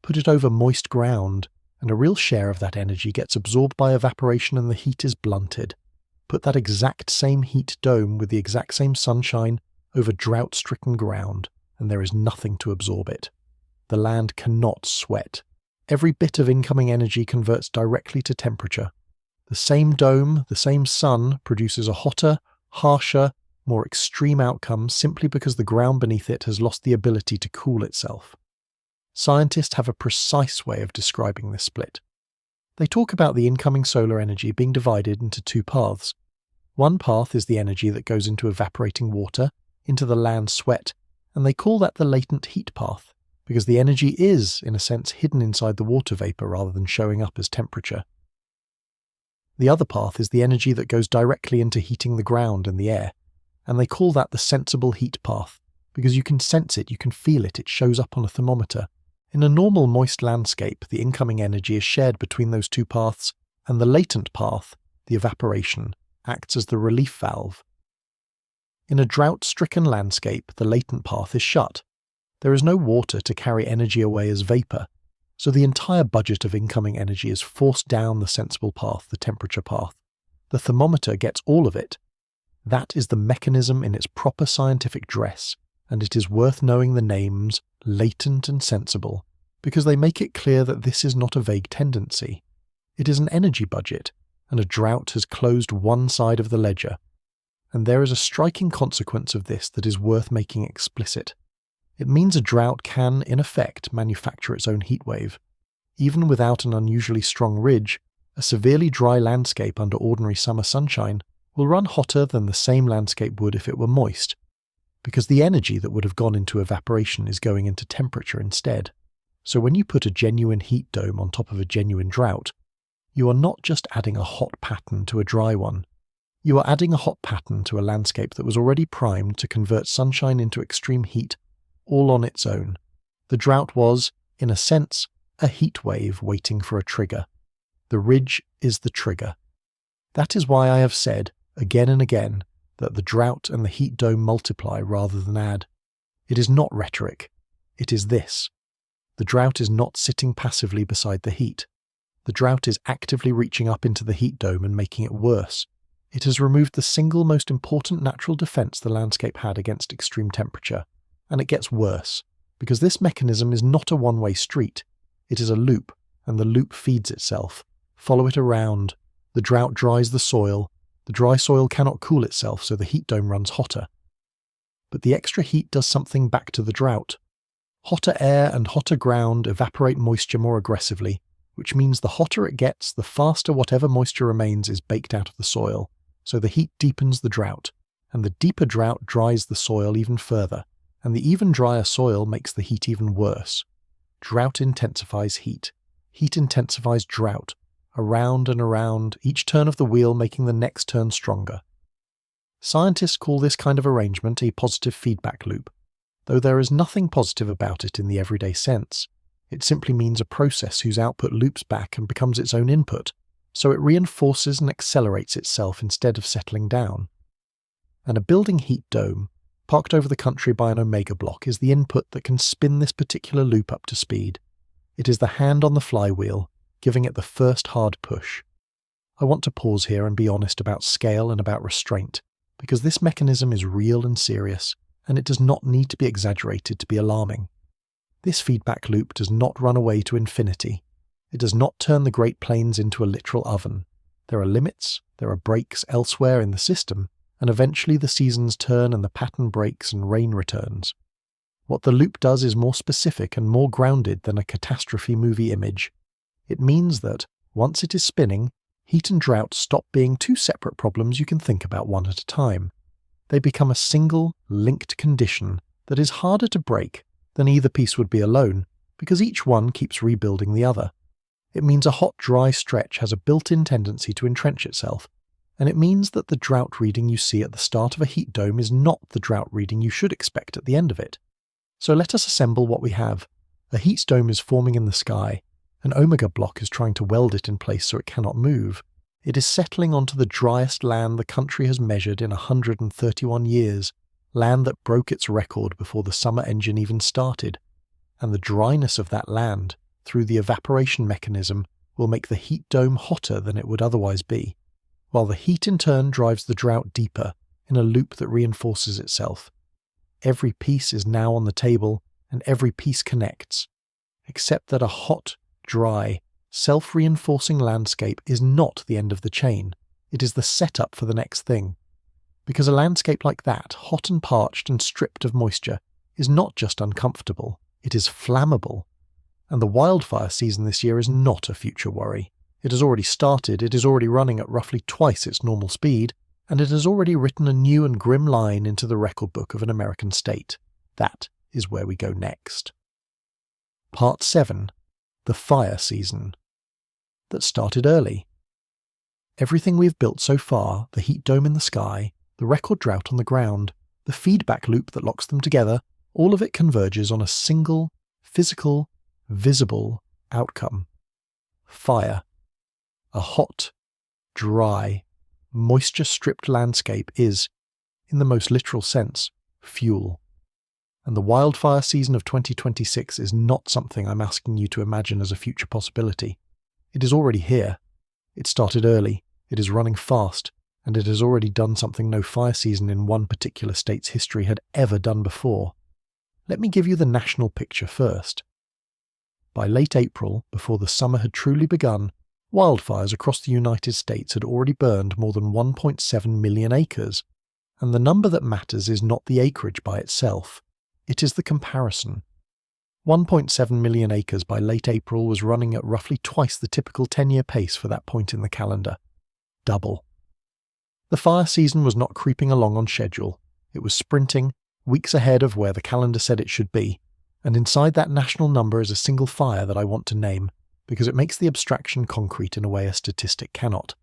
Put it over moist ground, and a real share of that energy gets absorbed by evaporation and the heat is blunted. Put that exact same heat dome with the exact same sunshine over drought-stricken ground, and there is nothing to absorb it. The land cannot sweat. Every bit of incoming energy converts directly to temperature. The same dome, the same sun, produces a hotter, harsher, more extreme outcome simply because the ground beneath it has lost the ability to cool itself. Scientists have a precise way of describing this split. They talk about the incoming solar energy being divided into two paths. One path is the energy that goes into evaporating water, into the land sweat, and they call that the latent heat path, because the energy is, in a sense, hidden inside the water vapor rather than showing up as temperature. The other path is the energy that goes directly into heating the ground and the air, and they call that the sensible heat path, because you can sense it, you can feel it, it shows up on a thermometer. In a normal moist landscape, the incoming energy is shared between those two paths, and the latent path, the evaporation, acts as the relief valve. In a drought-stricken landscape, the latent path is shut. There is no water to carry energy away as vapor, so the entire budget of incoming energy is forced down the sensible path, the temperature path. The thermometer gets all of it. That is the mechanism in its proper scientific dress, and it is worth knowing the names latent and sensible, because they make it clear that this is not a vague tendency. It is an energy budget, and a drought has closed one side of the ledger. And there is a striking consequence of this that is worth making explicit. It means a drought can, in effect, manufacture its own heatwave. Even without an unusually strong ridge, a severely dry landscape under ordinary summer sunshine will run hotter than the same landscape would if it were moist, because the energy that would have gone into evaporation is going into temperature instead. So when you put a genuine heat dome on top of a genuine drought, you are not just adding a hot pattern to a dry one. You are adding a hot pattern to a landscape that was already primed to convert sunshine into extreme heat, all on its own. The drought was, in a sense, a heat wave waiting for a trigger. The ridge is the trigger. That is why I have said, again and again, that the drought and the heat dome multiply rather than add. It is not rhetoric. It is this. The drought is not sitting passively beside the heat. The drought is actively reaching up into the heat dome and making it worse. It has removed the single most important natural defense the landscape had against extreme temperature, and it gets worse, because this mechanism is not a one-way street. It is a loop, and the loop feeds itself. Follow it around. The drought dries the soil. The dry soil cannot cool itself, so the heat dome runs hotter. But the extra heat does something back to the drought. Hotter air and hotter ground evaporate moisture more aggressively, which means the hotter it gets, the faster whatever moisture remains is baked out of the soil, so the heat deepens the drought, and the deeper drought dries the soil even further, and the even drier soil makes the heat even worse. Drought intensifies heat. Heat intensifies drought, around and around, each turn of the wheel making the next turn stronger. Scientists call this kind of arrangement a positive feedback loop, though there is nothing positive about it in the everyday sense. It simply means a process whose output loops back and becomes its own input, so it reinforces and accelerates itself instead of settling down. And a building heat dome, parked over the country by an omega block, is the input that can spin this particular loop up to speed. It is the hand on the flywheel, giving it the first hard push. I want to pause here and be honest about scale and about restraint, because this mechanism is real and serious, and it does not need to be exaggerated to be alarming. This feedback loop does not run away to infinity. It does not turn the Great Plains into a literal oven. There are limits, there are breaks elsewhere in the system, and eventually the seasons turn and the pattern breaks and rain returns. What the loop does is more specific and more grounded than a catastrophe movie image. It means that, once it is spinning, heat and drought stop being two separate problems you can think about one at a time. They become a single, linked condition that is harder to break than either piece would be alone, because each one keeps rebuilding the other. It means a hot, dry stretch has a built-in tendency to entrench itself, and it means that the drought reading you see at the start of a heat dome is not the drought reading you should expect at the end of it. So let us assemble what we have. A heat dome is forming in the sky. An omega block is trying to weld it in place so it cannot move. It is settling onto the driest land the country has measured in 131 years, land that broke its record before the summer engine even started. And the dryness of that land, through the evaporation mechanism, will make the heat dome hotter than it would otherwise be, while the heat in turn drives the drought deeper in a loop that reinforces itself. Every piece is now on the table, and every piece connects, except that a hot, dry, self-reinforcing landscape is not the end of the chain. It is the setup for the next thing. Because a landscape like that, hot and parched and stripped of moisture, is not just uncomfortable, it is flammable. And the wildfire season this year is not a future worry. It has already started, it is already running at roughly twice its normal speed, and it has already written a new and grim line into the record book of an American state. That is where we go next. Part 7. The fire season. That started early. Everything we've built so far, the heat dome in the sky, the record drought on the ground, the feedback loop that locks them together, all of it converges on a single, physical, visible outcome. Fire. A hot, dry, moisture-stripped landscape is, in the most literal sense, fuel. And the wildfire season of 2026 is not something I'm asking you to imagine as a future possibility. It is already here. It started early, it is running fast, and it has already done something no fire season in one particular state's history had ever done before. Let me give you the national picture first. By late April, before the summer had truly begun, wildfires across the United States had already burned more than 1.7 million acres, and the number that matters is not the acreage by itself, it is the comparison. 1.7 million acres by late April was running at roughly twice the typical 10-year pace for that point in the calendar. Double. The fire season was not creeping along on schedule, it was sprinting, weeks ahead of where the calendar said it should be, and inside that national number is a single fire that I want to name, because it makes the abstraction concrete in a way a statistic cannot.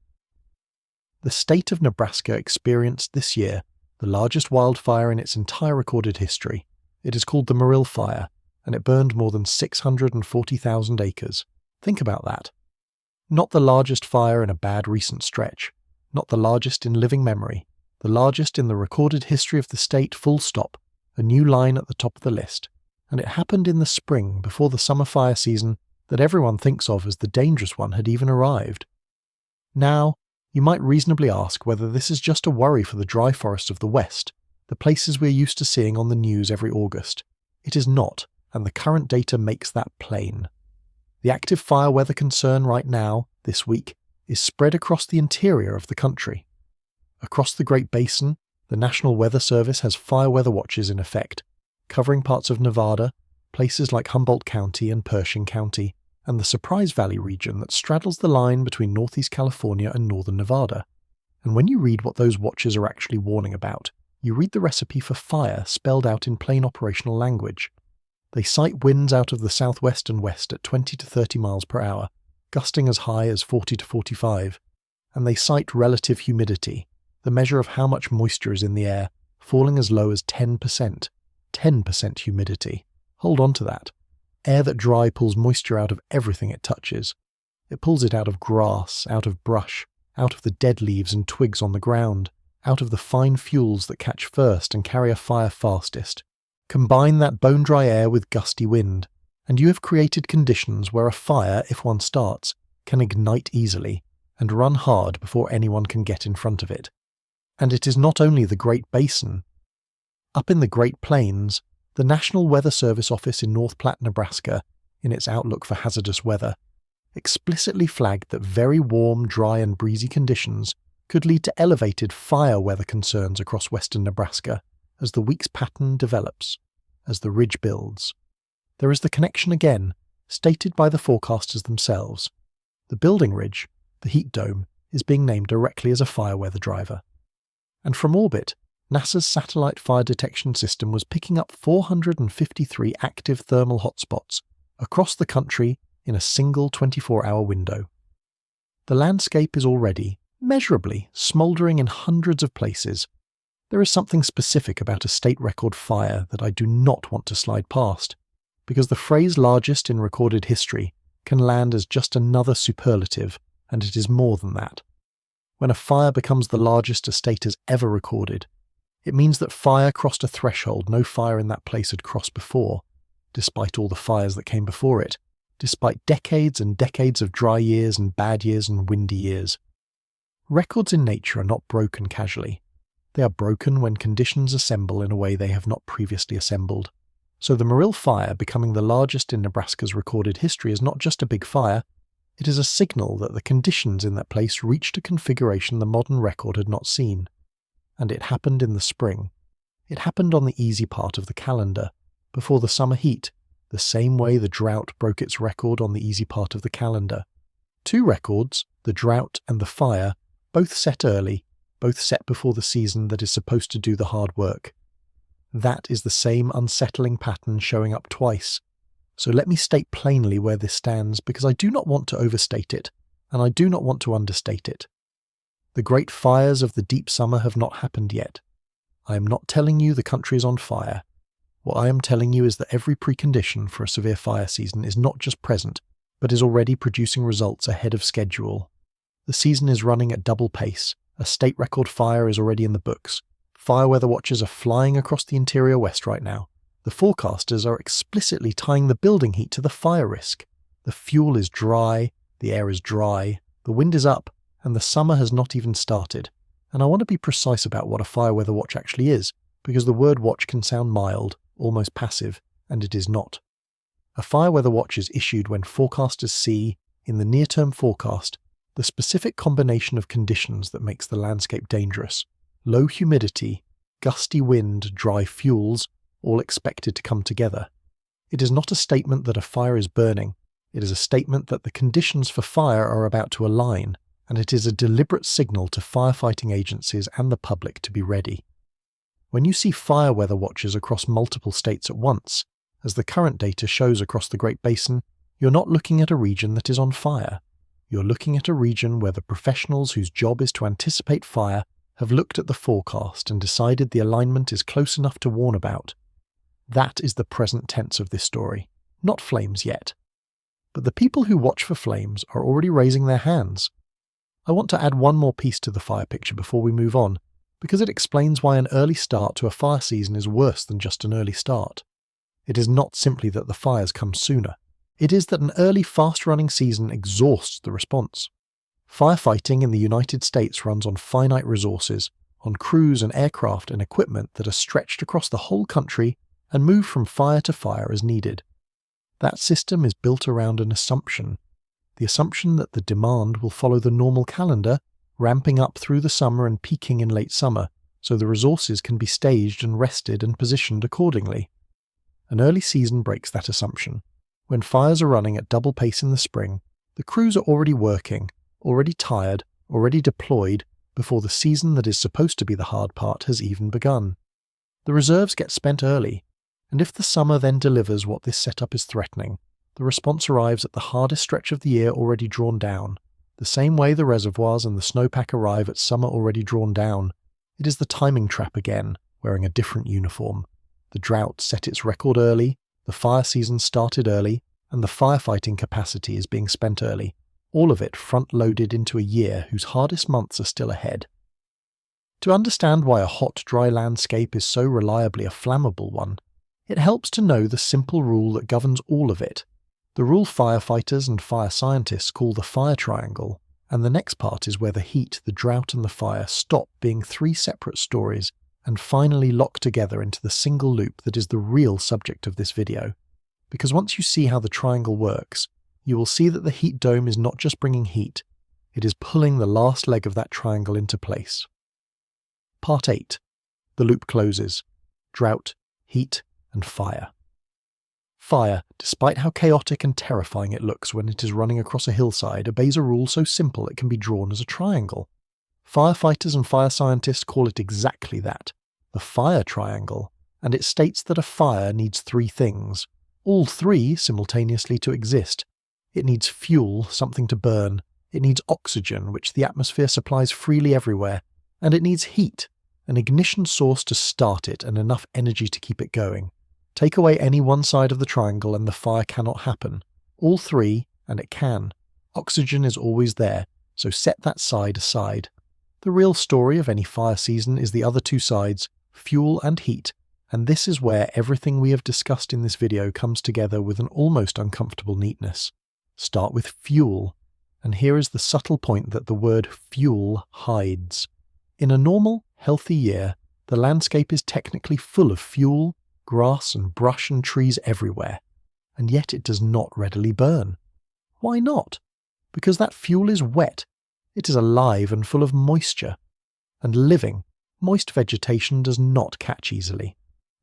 The state of Nebraska experienced this year the largest wildfire in its entire recorded history. It is called the Wildfire, and it burned more than 640,000 acres. Think about that. Not the largest fire in a bad recent stretch, not the largest in living memory, the largest in the recorded history of the state, full stop, a new line at the top of the list. And it happened in the spring, before the summer fire season that everyone thinks of as the dangerous one had even arrived. Now, you might reasonably ask whether this is just a worry for the dry forests of the West, the places we're used to seeing on the news every August. It is not, and the current data makes that plain. The active fire weather concern right now, this week, is spread across the interior of the country. Across the Great Basin, the National Weather Service has fire weather watches in effect, covering parts of Nevada, places like Humboldt County and Pershing County, and the Surprise Valley region that straddles the line between Northeast California and northern Nevada. And when you read what those watches are actually warning about, you read the recipe for fire spelled out in plain operational language. They cite winds out of the southwest and west at 20 to 30 miles per hour, gusting as high as 40 to 45, and they cite relative humidity, the measure of how much moisture is in the air, falling as low as 10%. 10% humidity. Hold on to that. Air that dry pulls moisture out of everything it touches. It pulls it out of grass, out of brush, out of the dead leaves and twigs on the ground, out of the fine fuels that catch first and carry a fire fastest. Combine that bone-dry air with gusty wind, and you have created conditions where a fire, if one starts, can ignite easily and run hard before anyone can get in front of it. And it is not only the Great Basin. Up in the Great Plains, the National Weather Service office in North Platte, Nebraska, in its outlook for hazardous weather, explicitly flagged that very warm, dry and breezy conditions could lead to elevated fire weather concerns across western Nebraska as the week's pattern develops, as the ridge builds. There is the connection again, stated by the forecasters themselves. The building ridge, the heat dome, is being named directly as a fire weather driver. And from orbit, NASA's satellite fire detection system was picking up 453 active thermal hotspots across the country in a single 24-hour window. The landscape is already, measurably, smouldering in hundreds of places. There is something specific about a state record fire that I do not want to slide past, because the phrase largest in recorded history can land as just another superlative, and it is more than that. When a fire becomes the largest a state has ever recorded, it means that fire crossed a threshold no fire in that place had crossed before, despite all the fires that came before it, despite decades and decades of dry years and bad years and windy years. Records in nature are not broken casually. They are broken when conditions assemble in a way they have not previously assembled. So the Morrill Fire becoming the largest in Nebraska's recorded history is not just a big fire, it is a signal that the conditions in that place reached a configuration the modern record had not seen. And it happened in the spring. It happened on the easy part of the calendar, before the summer heat, the same way the drought broke its record on the easy part of the calendar. Two records, the drought and the fire, both set early, both set before the season that is supposed to do the hard work. That is the same unsettling pattern showing up twice. So let me state plainly where this stands, because I do not want to overstate it, and I do not want to understate it. The great fires of the deep summer have not happened yet. I am not telling you the country is on fire. What I am telling you is that every precondition for a severe fire season is not just present, but is already producing results ahead of schedule. The season is running at double pace. A state record fire is already in the books. Fire weather watches are flying across the interior west right now. The forecasters are explicitly tying the building heat to the fire risk. The fuel is dry, the air is dry, the wind is up, and the summer has not even started. And I want to be precise about what a fire weather watch actually is, because the word watch can sound mild, almost passive, and it is not. A fire weather watch is issued when forecasters see, in the near-term forecast, the specific combination of conditions that makes the landscape dangerous. Low humidity, gusty wind, dry fuels, all expected to come together. It is not a statement that a fire is burning, it is a statement that the conditions for fire are about to align, and it is a deliberate signal to firefighting agencies and the public to be ready. When you see fire weather watches across multiple states at once, as the current data shows across the Great Basin, you're not looking at a region that is on fire. You're looking at a region where the professionals whose job is to anticipate fire have looked at the forecast and decided the alignment is close enough to warn about. That is the present tense of this story, not flames yet. But the people who watch for flames are already raising their hands. I want to add one more piece to the fire picture before we move on, because it explains why an early start to a fire season is worse than just an early start. It is not simply that the fires come sooner. It is that an early fast-running season exhausts the response. Firefighting in the United States runs on finite resources, on crews and aircraft and equipment that are stretched across the whole country and move from fire to fire as needed. That system is built around an assumption, the assumption that the demand will follow the normal calendar, ramping up through the summer and peaking in late summer, so the resources can be staged and rested and positioned accordingly. An early season breaks that assumption. When fires are running at double pace in the spring, the crews are already working, already tired, already deployed, before the season that is supposed to be the hard part has even begun. The reserves get spent early, and if the summer then delivers what this setup is threatening, the response arrives at the hardest stretch of the year already drawn down, the same way the reservoirs and the snowpack arrive at summer already drawn down. It is the timing trap again, wearing a different uniform. The drought set its record early, the fire season started early, and the firefighting capacity is being spent early, all of it front-loaded into a year whose hardest months are still ahead. To understand why a hot, dry landscape is so reliably a flammable one, it helps to know the simple rule that governs all of it, the rule firefighters and fire scientists call the fire triangle, and the next part is where the heat, the drought and the fire stop being three separate stories and finally lock together into the single loop that is the real subject of this video. Because once you see how the triangle works, you will see that the heat dome is not just bringing heat, it is pulling the last leg of that triangle into place. Part 8. The loop closes. Drought, heat, and fire. Fire, despite how chaotic and terrifying it looks when it is running across a hillside, obeys a rule so simple it can be drawn as a triangle. Firefighters and fire scientists call it exactly that, the fire triangle, and it states that a fire needs three things, all three simultaneously to exist. It needs fuel, something to burn. It needs oxygen, which the atmosphere supplies freely everywhere. And it needs heat, an ignition source to start it and enough energy to keep it going. Take away any one side of the triangle and the fire cannot happen. All three, and it can. Oxygen is always there, so set that side aside. The real story of any fire season is the other two sides, fuel and heat, and this is where everything we have discussed in this video comes together with an almost uncomfortable neatness. Start with fuel, and here is the subtle point that the word fuel hides. In a normal, healthy year, the landscape is technically full of fuel, grass and brush and trees everywhere, and yet it does not readily burn. Why not? Because that fuel is wet. It is alive and full of moisture. And living, moist vegetation does not catch easily.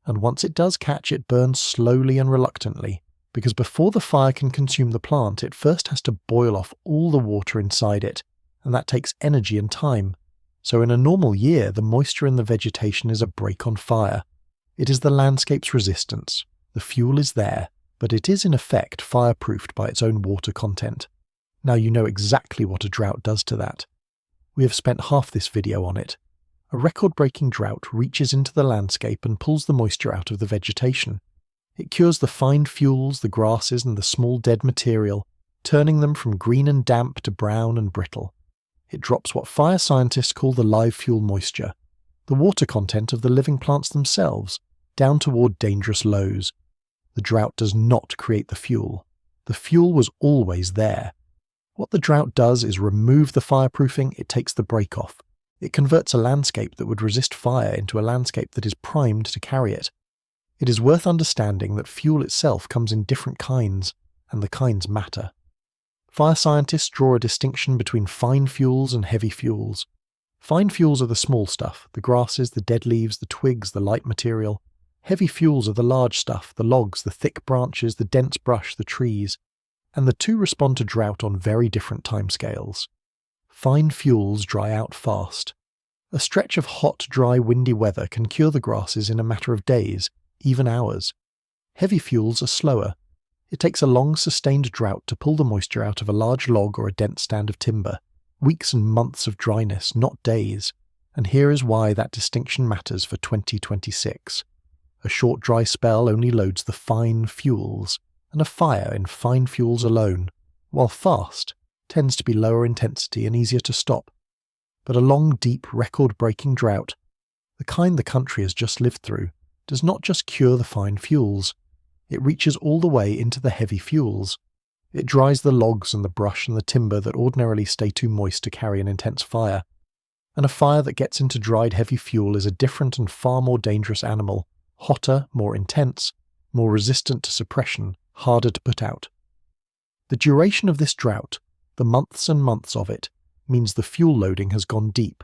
And once it does catch, it burns slowly and reluctantly, because before the fire can consume the plant, it first has to boil off all the water inside it, and that takes energy and time. So in a normal year, the moisture in the vegetation is a brake on fire. It is the landscape's resistance. The fuel is there, but it is in effect fireproofed by its own water content. Now you know exactly what a drought does to that. We have spent half this video on it. A record-breaking drought reaches into the landscape and pulls the moisture out of the vegetation. It cures the fine fuels, the grasses and the small dead material, turning them from green and damp to brown and brittle. It drops what fire scientists call the live fuel moisture, the water content of the living plants themselves, down toward dangerous lows. The drought does not create the fuel. The fuel was always there. What the drought does is remove the fireproofing, it takes the brake off. It converts a landscape that would resist fire into a landscape that is primed to carry it. It is worth understanding that fuel itself comes in different kinds, and the kinds matter. Fire scientists draw a distinction between fine fuels and heavy fuels. Fine fuels are the small stuff, the grasses, the dead leaves, the twigs, the light material. Heavy fuels are the large stuff, the logs, the thick branches, the dense brush, the trees. And the two respond to drought on very different timescales. Fine fuels dry out fast. A stretch of hot, dry, windy weather can cure the grasses in a matter of days, even hours. Heavy fuels are slower. It takes a long, sustained drought to pull the moisture out of a large log or a dense stand of timber. Weeks and months of dryness, not days. And here is why that distinction matters for 2026. A short dry spell only loads the fine fuels, and a fire in fine fuels alone, while fast tends to be lower intensity and easier to stop. But a long, deep, record-breaking drought, the kind the country has just lived through, does not just cure the fine fuels. It reaches all the way into the heavy fuels. It dries the logs and the brush and the timber that ordinarily stay too moist to carry an intense fire. And a fire that gets into dried heavy fuel is a different and far more dangerous animal, hotter, more intense, more resistant to suppression, harder to put out. The duration of this drought, the months and months of it, means the fuel loading has gone deep.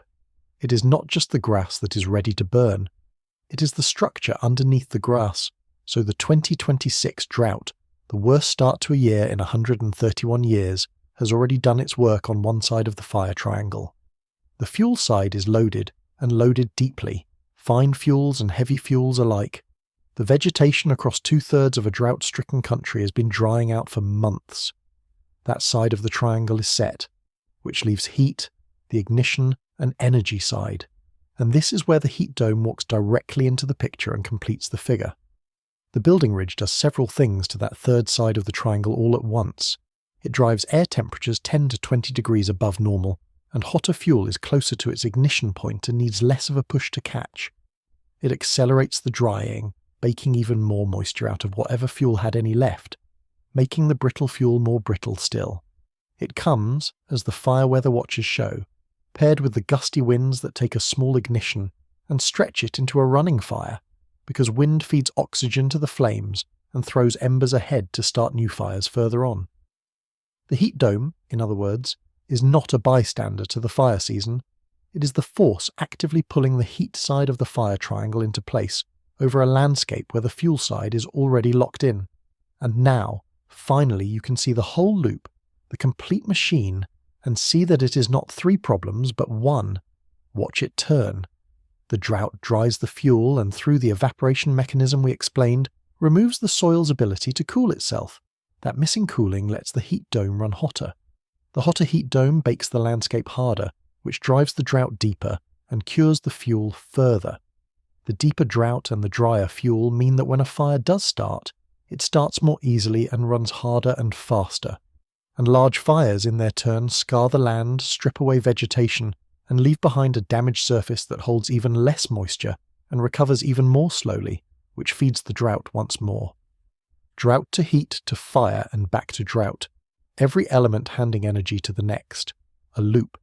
It is not just the grass that is ready to burn. It is the structure underneath the grass. So the 2026 drought, the worst start to a year in 131 years, has already done its work on one side of the fire triangle. The fuel side is loaded, and loaded deeply, fine fuels and heavy fuels alike. The vegetation across 2/3 of a drought-stricken country has been drying out for months. That side of the triangle is set, which leaves heat, the ignition, and energy side. And this is where the heat dome walks directly into the picture and completes the figure. The building ridge does several things to that third side of the triangle all at once. It drives air temperatures 10 to 20 degrees above normal, and hotter fuel is closer to its ignition point and needs less of a push to catch. It accelerates the drying, baking even more moisture out of whatever fuel had any left, making the brittle fuel more brittle still. It comes, as the fire weather watches show, paired with the gusty winds that take a small ignition and stretch it into a running fire, because wind feeds oxygen to the flames and throws embers ahead to start new fires further on. The heat dome, in other words, is not a bystander to the fire season. It is the force actively pulling the heat side of the fire triangle into place over a landscape where the fuel side is already locked in. And now, finally, you can see the whole loop, the complete machine, and see that it is not three problems but one. Watch it turn. The drought dries the fuel and through the evaporation mechanism we explained, removes the soil's ability to cool itself. That missing cooling lets the heat dome run hotter. The hotter heat dome bakes the landscape harder, which drives the drought deeper and cures the fuel further. The deeper drought and the drier fuel mean that when a fire does start, it starts more easily and runs harder and faster. And large fires in their turn scar the land, strip away vegetation, and leave behind a damaged surface that holds even less moisture and recovers even more slowly, which feeds the drought once more. Drought to heat to fire and back to drought, every element handing energy to the next. A loop.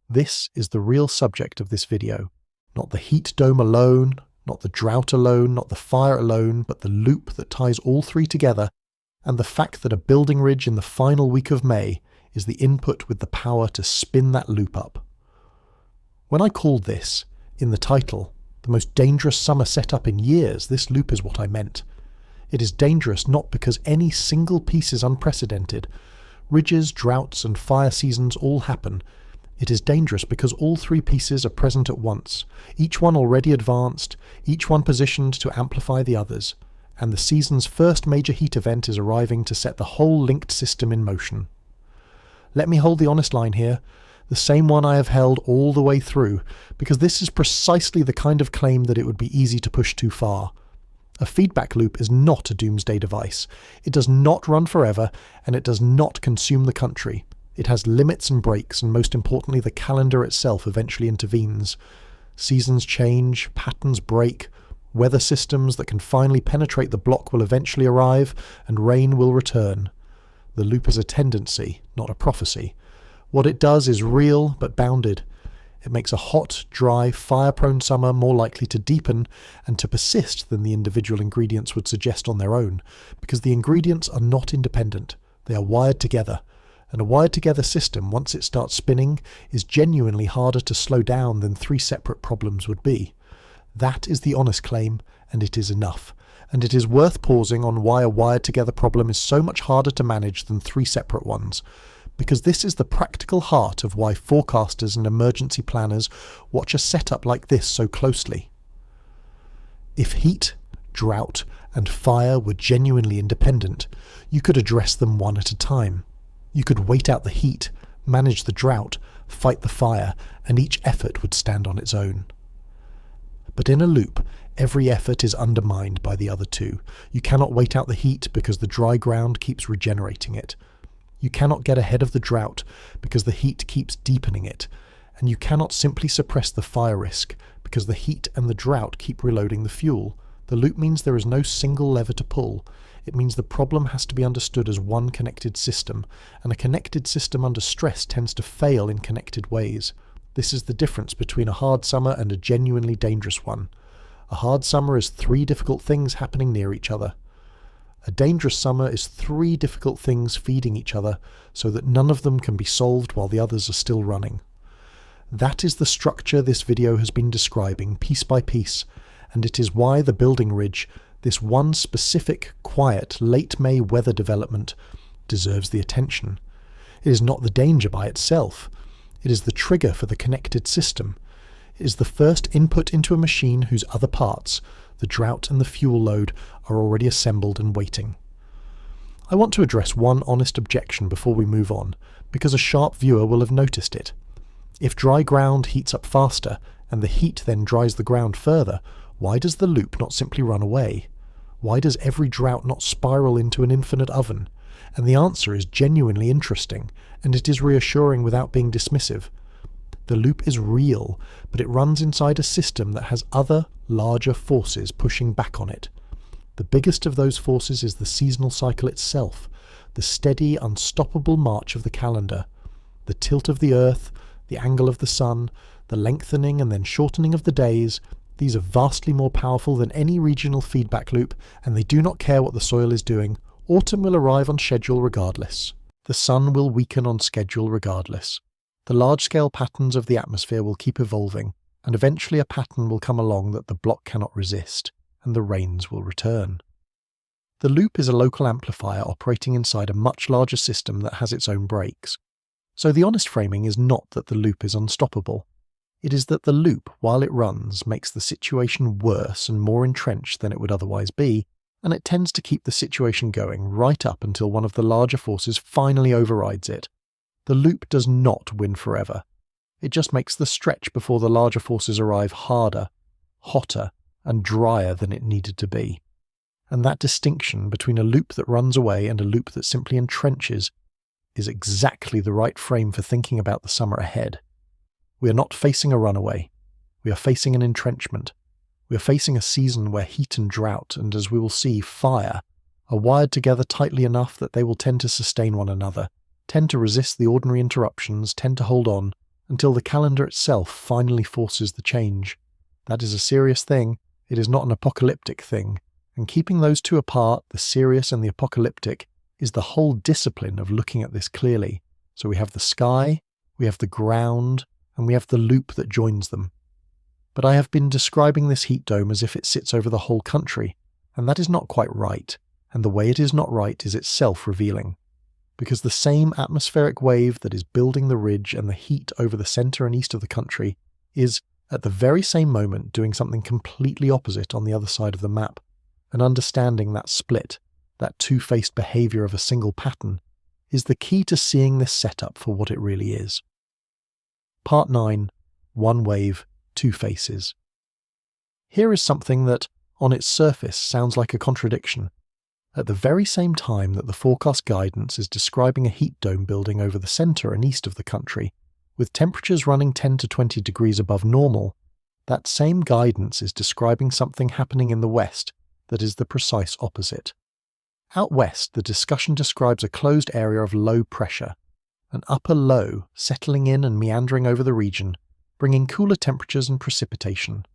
This is the real subject of this video. Not the heat dome alone, not the drought alone, not the fire alone, but the loop that ties all three together, and the fact that a building ridge in the final week of May is the input with the power to spin that loop up. When I called this, in the title, the most dangerous summer setup in years, this loop is what I meant. It is dangerous not because any single piece is unprecedented. Ridges, droughts, and fire seasons all happen. It is dangerous because all three pieces are present at once, each one already advanced, each one positioned to amplify the others, and the season's first major heat event is arriving to set the whole linked system in motion. Let me hold the honest line here, the same one I have held all the way through, because this is precisely the kind of claim that it would be easy to push too far. A feedback loop is not a doomsday device. It does not run forever, and it does not consume the country. It has limits and breaks, and most importantly, the calendar itself eventually intervenes. Seasons change, patterns break, weather systems that can finally penetrate the block will eventually arrive, and rain will return. The loop is a tendency, not a prophecy. What it does is real but bounded. It makes a hot, dry, fire-prone summer more likely to deepen and to persist than the individual ingredients would suggest on their own, because the ingredients are not independent. They are wired together. And a wired-together system, once it starts spinning, is genuinely harder to slow down than three separate problems would be. That is the honest claim, and it is enough. And it is worth pausing on why a wired-together problem is so much harder to manage than three separate ones. Because this is the practical heart of why forecasters and emergency planners watch a setup like this so closely. If heat, drought, and fire were genuinely independent, you could address them one at a time. You could wait out the heat, manage the drought, fight the fire, and each effort would stand on its own. But in a loop, every effort is undermined by the other two. You cannot wait out the heat because the dry ground keeps regenerating it. You cannot get ahead of the drought because the heat keeps deepening it, and you cannot simply suppress the fire risk because the heat and the drought keep reloading the fuel. The loop means there is no single lever to pull. It means the problem has to be understood as one connected system, and a connected system under stress tends to fail in connected ways. This is the difference between a hard summer and a genuinely dangerous one. A hard summer is three difficult things happening near each other. A dangerous summer is three difficult things feeding each other so that none of them can be solved while the others are still running. That is the structure this video has been describing piece by piece, and it is why the building ridge, this one specific, quiet, late May weather development, deserves the attention. It is not the danger by itself. It is the trigger for the connected system. It is the first input into a machine whose other parts, the drought and the fuel load, are already assembled and waiting. I want to address one honest objection before we move on, because a sharp viewer will have noticed it. If dry ground heats up faster, and the heat then dries the ground further, why does the loop not simply run away? Why does every drought not spiral into an infinite oven? And the answer is genuinely interesting, and it is reassuring without being dismissive. The loop is real, but it runs inside a system that has other, larger forces pushing back on it. The biggest of those forces is the seasonal cycle itself, the steady, unstoppable march of the calendar. The tilt of the earth, the angle of the sun, the lengthening and then shortening of the days, these are vastly more powerful than any regional feedback loop, and they do not care what the soil is doing. Autumn will arrive on schedule regardless. The sun will weaken on schedule regardless. The large-scale patterns of the atmosphere will keep evolving, and eventually a pattern will come along that the block cannot resist, and the rains will return. The loop is a local amplifier operating inside a much larger system that has its own breaks. So the honest framing is not that the loop is unstoppable. It is that the loop, while it runs, makes the situation worse and more entrenched than it would otherwise be, and it tends to keep the situation going right up until one of the larger forces finally overrides it. The loop does not win forever. It just makes the stretch before the larger forces arrive harder, hotter, and drier than it needed to be. And that distinction between a loop that runs away and a loop that simply entrenches is exactly the right frame for thinking about the summer ahead. We are not facing a runaway. We are facing an entrenchment. We are facing a season where heat and drought, and as we will see, fire, are wired together tightly enough that they will tend to sustain one another, tend to resist the ordinary interruptions, tend to hold on, until the calendar itself finally forces the change. That is a serious thing. It is not an apocalyptic thing. And keeping those two apart, the serious and the apocalyptic, is the whole discipline of looking at this clearly. So we have the sky, we have the ground, and we have the loop that joins them. But I have been describing this heat dome as if it sits over the whole country, and that is not quite right, and the way it is not right is itself revealing. Because the same atmospheric wave that is building the ridge and the heat over the centre and east of the country is, at the very same moment, doing something completely opposite on the other side of the map. And understanding that split, that two-faced behaviour of a single pattern, is the key to seeing this setup for what it really is. Part 9. One wave, two faces. Here is something that, on its surface, sounds like a contradiction. At the very same time that the forecast guidance is describing a heat dome building over the centre and east of the country, with temperatures running 10 to 20 degrees above normal, that same guidance is describing something happening in the west that is the precise opposite. Out west, the discussion describes a closed area of low pressure, an upper low settling in and meandering over the region, bringing cooler temperatures and precipitation,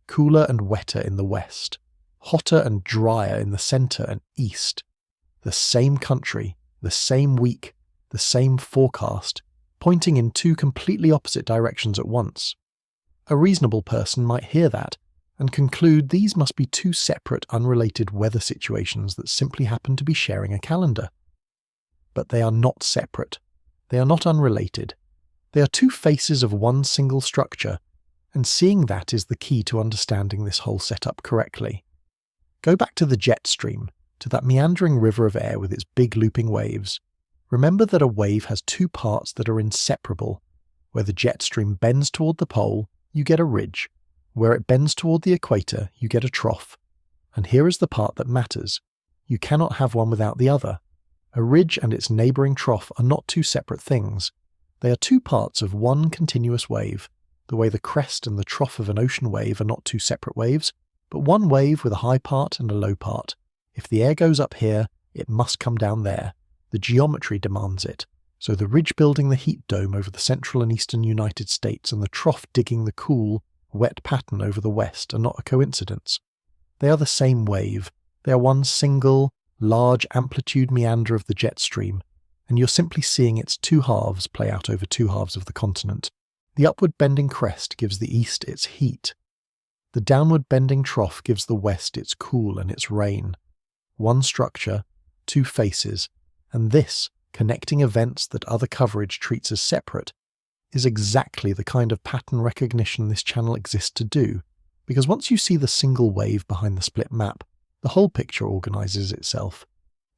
cooler and wetter in the west, hotter and drier in the centre and east. The same country, the same week, the same forecast, pointing in two completely opposite directions at once. A reasonable person might hear that and conclude these must be two separate, unrelated weather situations that simply happen to be sharing a calendar. But they are not separate. They are not unrelated. They are two faces of one single structure, and seeing that is the key to understanding this whole setup correctly. Go back to the jet stream, to that meandering river of air with its big looping waves. Remember that a wave has two parts that are inseparable. Where the jet stream bends toward the pole, you get a ridge. Where it bends toward the equator, you get a trough. And here is the part that matters. You cannot have one without the other. A ridge and its neighbouring trough are not two separate things. They are two parts of one continuous wave, the way the crest and the trough of an ocean wave are not two separate waves, but one wave with a high part and a low part. If the air goes up here, it must come down there. The geometry demands it. So the ridge building the heat dome over the central and eastern United States and the trough digging the cool, wet pattern over the west are not a coincidence. They are the same wave. They are one single, large amplitude meander of the jet stream, and you're simply seeing its two halves play out over two halves of the continent. The upward bending crest gives the east its heat. The downward bending trough gives the west its cool and its rain. One structure, two faces, and this, connecting events that other coverage treats as separate, is exactly the kind of pattern recognition this channel exists to do, because once you see the single wave behind the split map, the whole picture organises itself.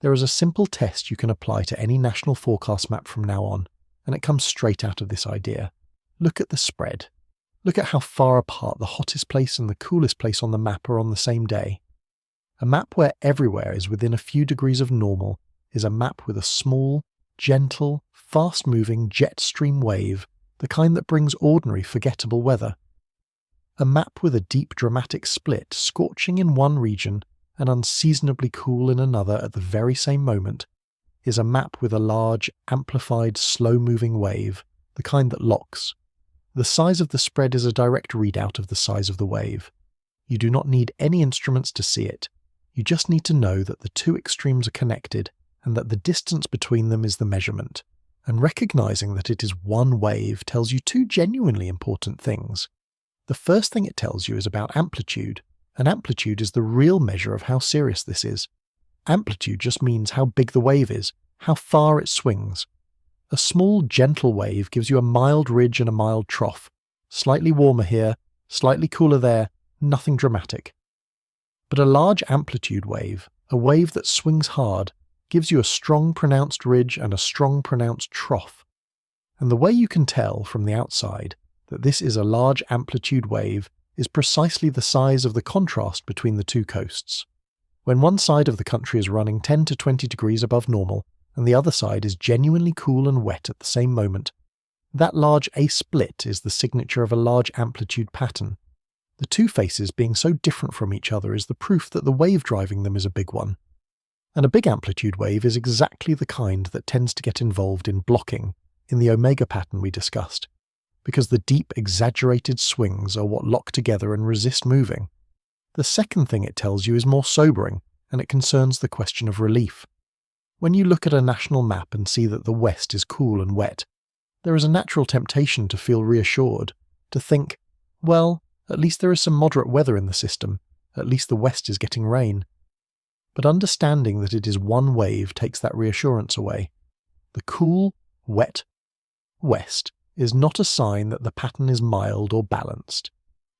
There is a simple test you can apply to any national forecast map from now on, and it comes straight out of this idea. Look at the spread. Look at how far apart the hottest place and the coolest place on the map are on the same day. A map where everywhere is within a few degrees of normal is a map with a small, gentle, fast-moving jet stream wave, the kind that brings ordinary, forgettable weather. A map with a deep, dramatic split, scorching in one region and unseasonably cool in another at the very same moment, is a map with a large, amplified, slow-moving wave, the kind that locks. The size of the spread is a direct readout of the size of the wave. You do not need any instruments to see it. You just need to know that the two extremes are connected and that the distance between them is the measurement. And recognizing that it is one wave tells you two genuinely important things. The first thing it tells you is about amplitude, and amplitude is the real measure of how serious this is. Amplitude just means how big the wave is, how far it swings. A small, gentle wave gives you a mild ridge and a mild trough. Slightly warmer here, slightly cooler there, nothing dramatic. But a large amplitude wave, A wave that swings hard gives you a strong pronounced ridge and a strong pronounced trough. And the way you can tell from the outside that this is a large amplitude wave is precisely the size of the contrast between the two coasts. When one side of the country is running 10 to 20 degrees above normal, and the other side is genuinely cool and wet at the same moment, that large A-split is the signature of a large amplitude pattern. The two faces being so different from each other is the proof that the wave driving them is a big one. And a big amplitude wave is exactly the kind that tends to get involved in blocking, in the omega pattern we discussed, because the deep, exaggerated swings are what lock together and resist moving. The second thing it tells you is more sobering, and it concerns the question of relief. When you look at a national map and see that the west is cool and wet, there is a natural temptation to feel reassured, to think, well, at least there is some moderate weather in the system, at least the west is getting rain. But understanding that it is one wave takes that reassurance away. The cool, wet west is not a sign that the pattern is mild or balanced.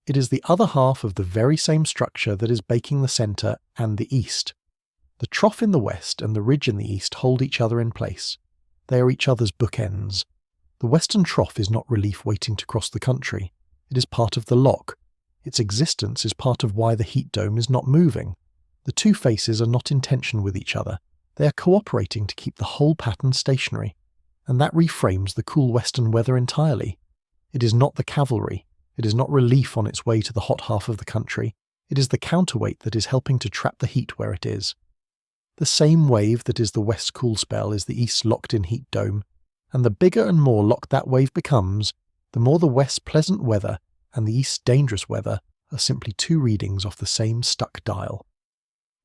It is the other half of the very same structure that is baking the centre and the east. The trough in the west and the ridge in the east hold each other in place. They are each other's bookends. The western trough is not relief waiting to cross the country. It is part of the lock. Its existence is part of why the heat dome is not moving. The two faces are not in tension with each other. They are cooperating to keep the whole pattern stationary. And that reframes the cool western weather entirely. It is not the cavalry. It is not relief on its way to the hot half of the country. It is the counterweight that is helping to trap the heat where it is. The same wave that is the west cool spell is the east's locked-in heat dome, and the bigger and more locked that wave becomes, the more the west's pleasant weather and the east's dangerous weather are simply two readings off the same stuck dial.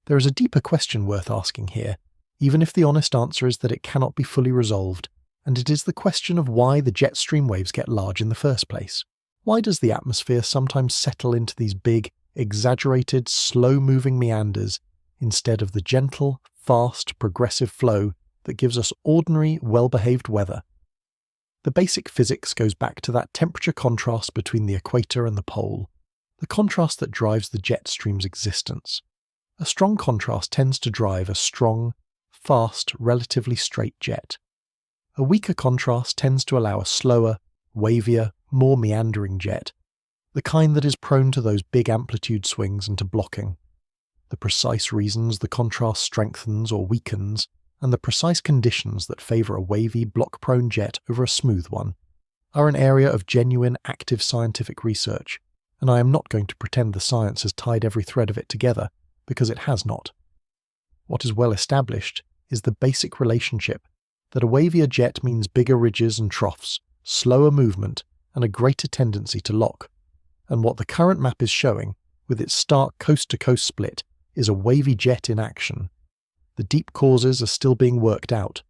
There is a deeper question worth asking here, even if the honest answer is that it cannot be fully resolved, and it is the question of why the jet stream waves get large in the first place. Why does the atmosphere sometimes settle into these big, exaggerated, slow-moving meanders instead of the gentle, fast, progressive flow that gives us ordinary, well-behaved weather? The basic physics goes back to that temperature contrast between the equator and the pole, the contrast that drives the jet stream's existence. A strong contrast tends to drive a strong, fast, relatively straight jet. A weaker contrast tends to allow a slower, wavier, more meandering jet, the kind that is prone to those big amplitude swings and to blocking. The precise reasons the contrast strengthens or weakens, and the precise conditions that favour a wavy, block-prone jet over a smooth one, are an area of genuine, active scientific research, and I am not going to pretend the science has tied every thread of it together, because it has not. What is well established is the basic relationship that a wavier jet means bigger ridges and troughs, slower movement, and a greater tendency to lock. And what the current map is showing, with its stark coast-to-coast split, is a wavy jet in action. The deep causes are still being worked out.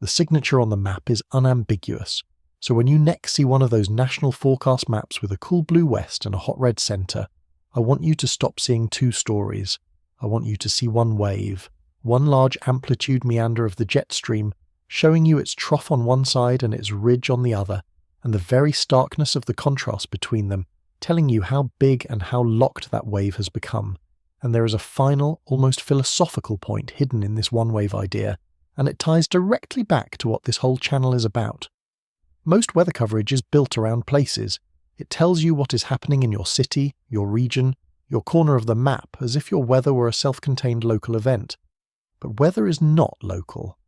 The signature on the map is unambiguous, so when you next see one of those national forecast maps with a cool blue west and a hot red centre, I want you to stop seeing two stories. I want you to see one wave, one large amplitude meander of the jet stream, showing you its trough on one side and its ridge on the other, and the very starkness of the contrast between them, telling you how big and how locked that wave has become. And there is a final, almost philosophical point hidden in this one-wave idea, and it ties directly back to what this whole channel is about. Most weather coverage is built around places. It tells you what is happening in your city, your region, your corner of the map, as if your weather were a self-contained local event. But weather is not local.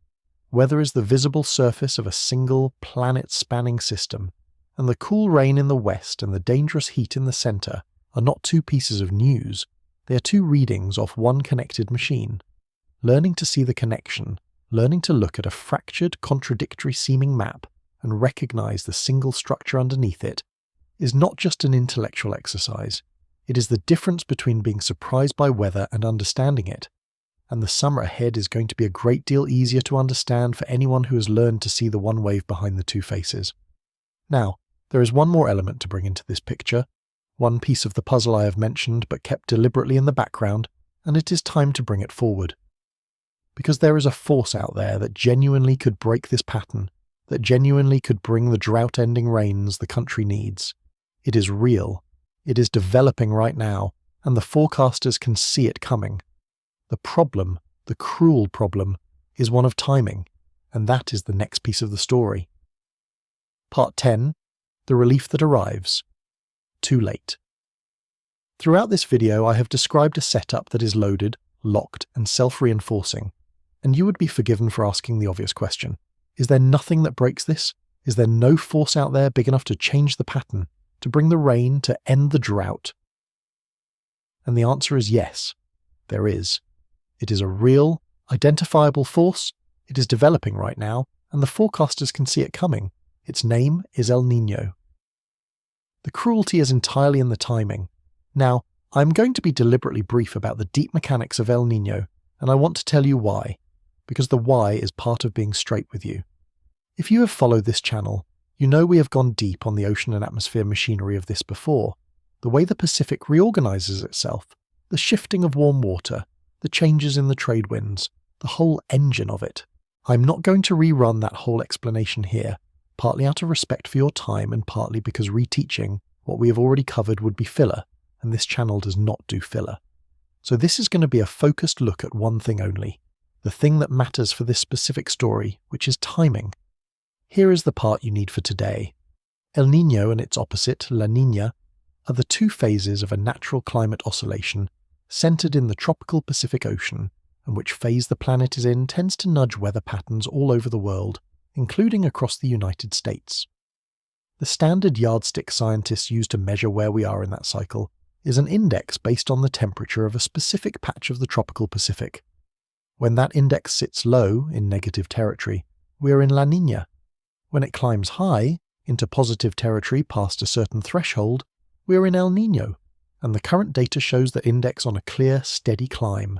Weather is the visible surface of a single, planet-spanning system, and the cool rain in the west and the dangerous heat in the centre are not two pieces of news. They are two readings off one connected machine. Learning to see the connection, learning to look at a fractured, contradictory-seeming map and recognise the single structure underneath it, is not just an intellectual exercise. It is the difference between being surprised by weather and understanding it. And the summer ahead is going to be a great deal easier to understand for anyone who has learned to see the one wave behind the two faces. Now, there is one more element to bring into this picture, one piece of the puzzle I have mentioned but kept deliberately in the background, and it is time to bring it forward. Because there is a force out there that genuinely could break this pattern, that genuinely could bring the drought-ending rains the country needs. It is real. It is developing right now, and the forecasters can see it coming. The problem The cruel problem is one of timing, and that is the next piece of the story. Part 10. The relief that arrives. Too late. Throughout this video, I have described a setup that is loaded, locked, and self-reinforcing, and you would be forgiven for asking the obvious question. Is there nothing that breaks this? Is there no force out there big enough to change the pattern, to bring the rain, to end the drought? And the answer is yes, there is. It is a real, identifiable force. It is developing right now, and the forecasters can see it coming. Its name is El Niño. The cruelty is entirely in the timing. Now, I'm going to be deliberately brief about the deep mechanics of El Niño, and I want to tell you why, because the why is part of being straight with you. If you have followed this channel, you know we have gone deep on the ocean and atmosphere machinery of this before. The way the Pacific reorganizes itself, the shifting of warm water, the changes in the trade winds, the whole engine of it. I'm not going to rerun that whole explanation here, partly out of respect for your time and partly because reteaching what we have already covered would be filler, and this channel does not do filler. So this is going to be a focused look at one thing only, the thing that matters for this specific story, which is timing. Here is the part you need for today. El Niño and its opposite, La Niña, are the two phases of a natural climate oscillation centered in the tropical Pacific Ocean, and which phase the planet is in tends to nudge weather patterns all over the world, including across the United States. The standard yardstick scientists use to measure where we are in that cycle is an index based on the temperature of a specific patch of the tropical Pacific. When that index sits low, in negative territory, we are in La Niña. When it climbs high, into positive territory past a certain threshold, we are in El Niño, and the current data shows the index on a clear, steady climb.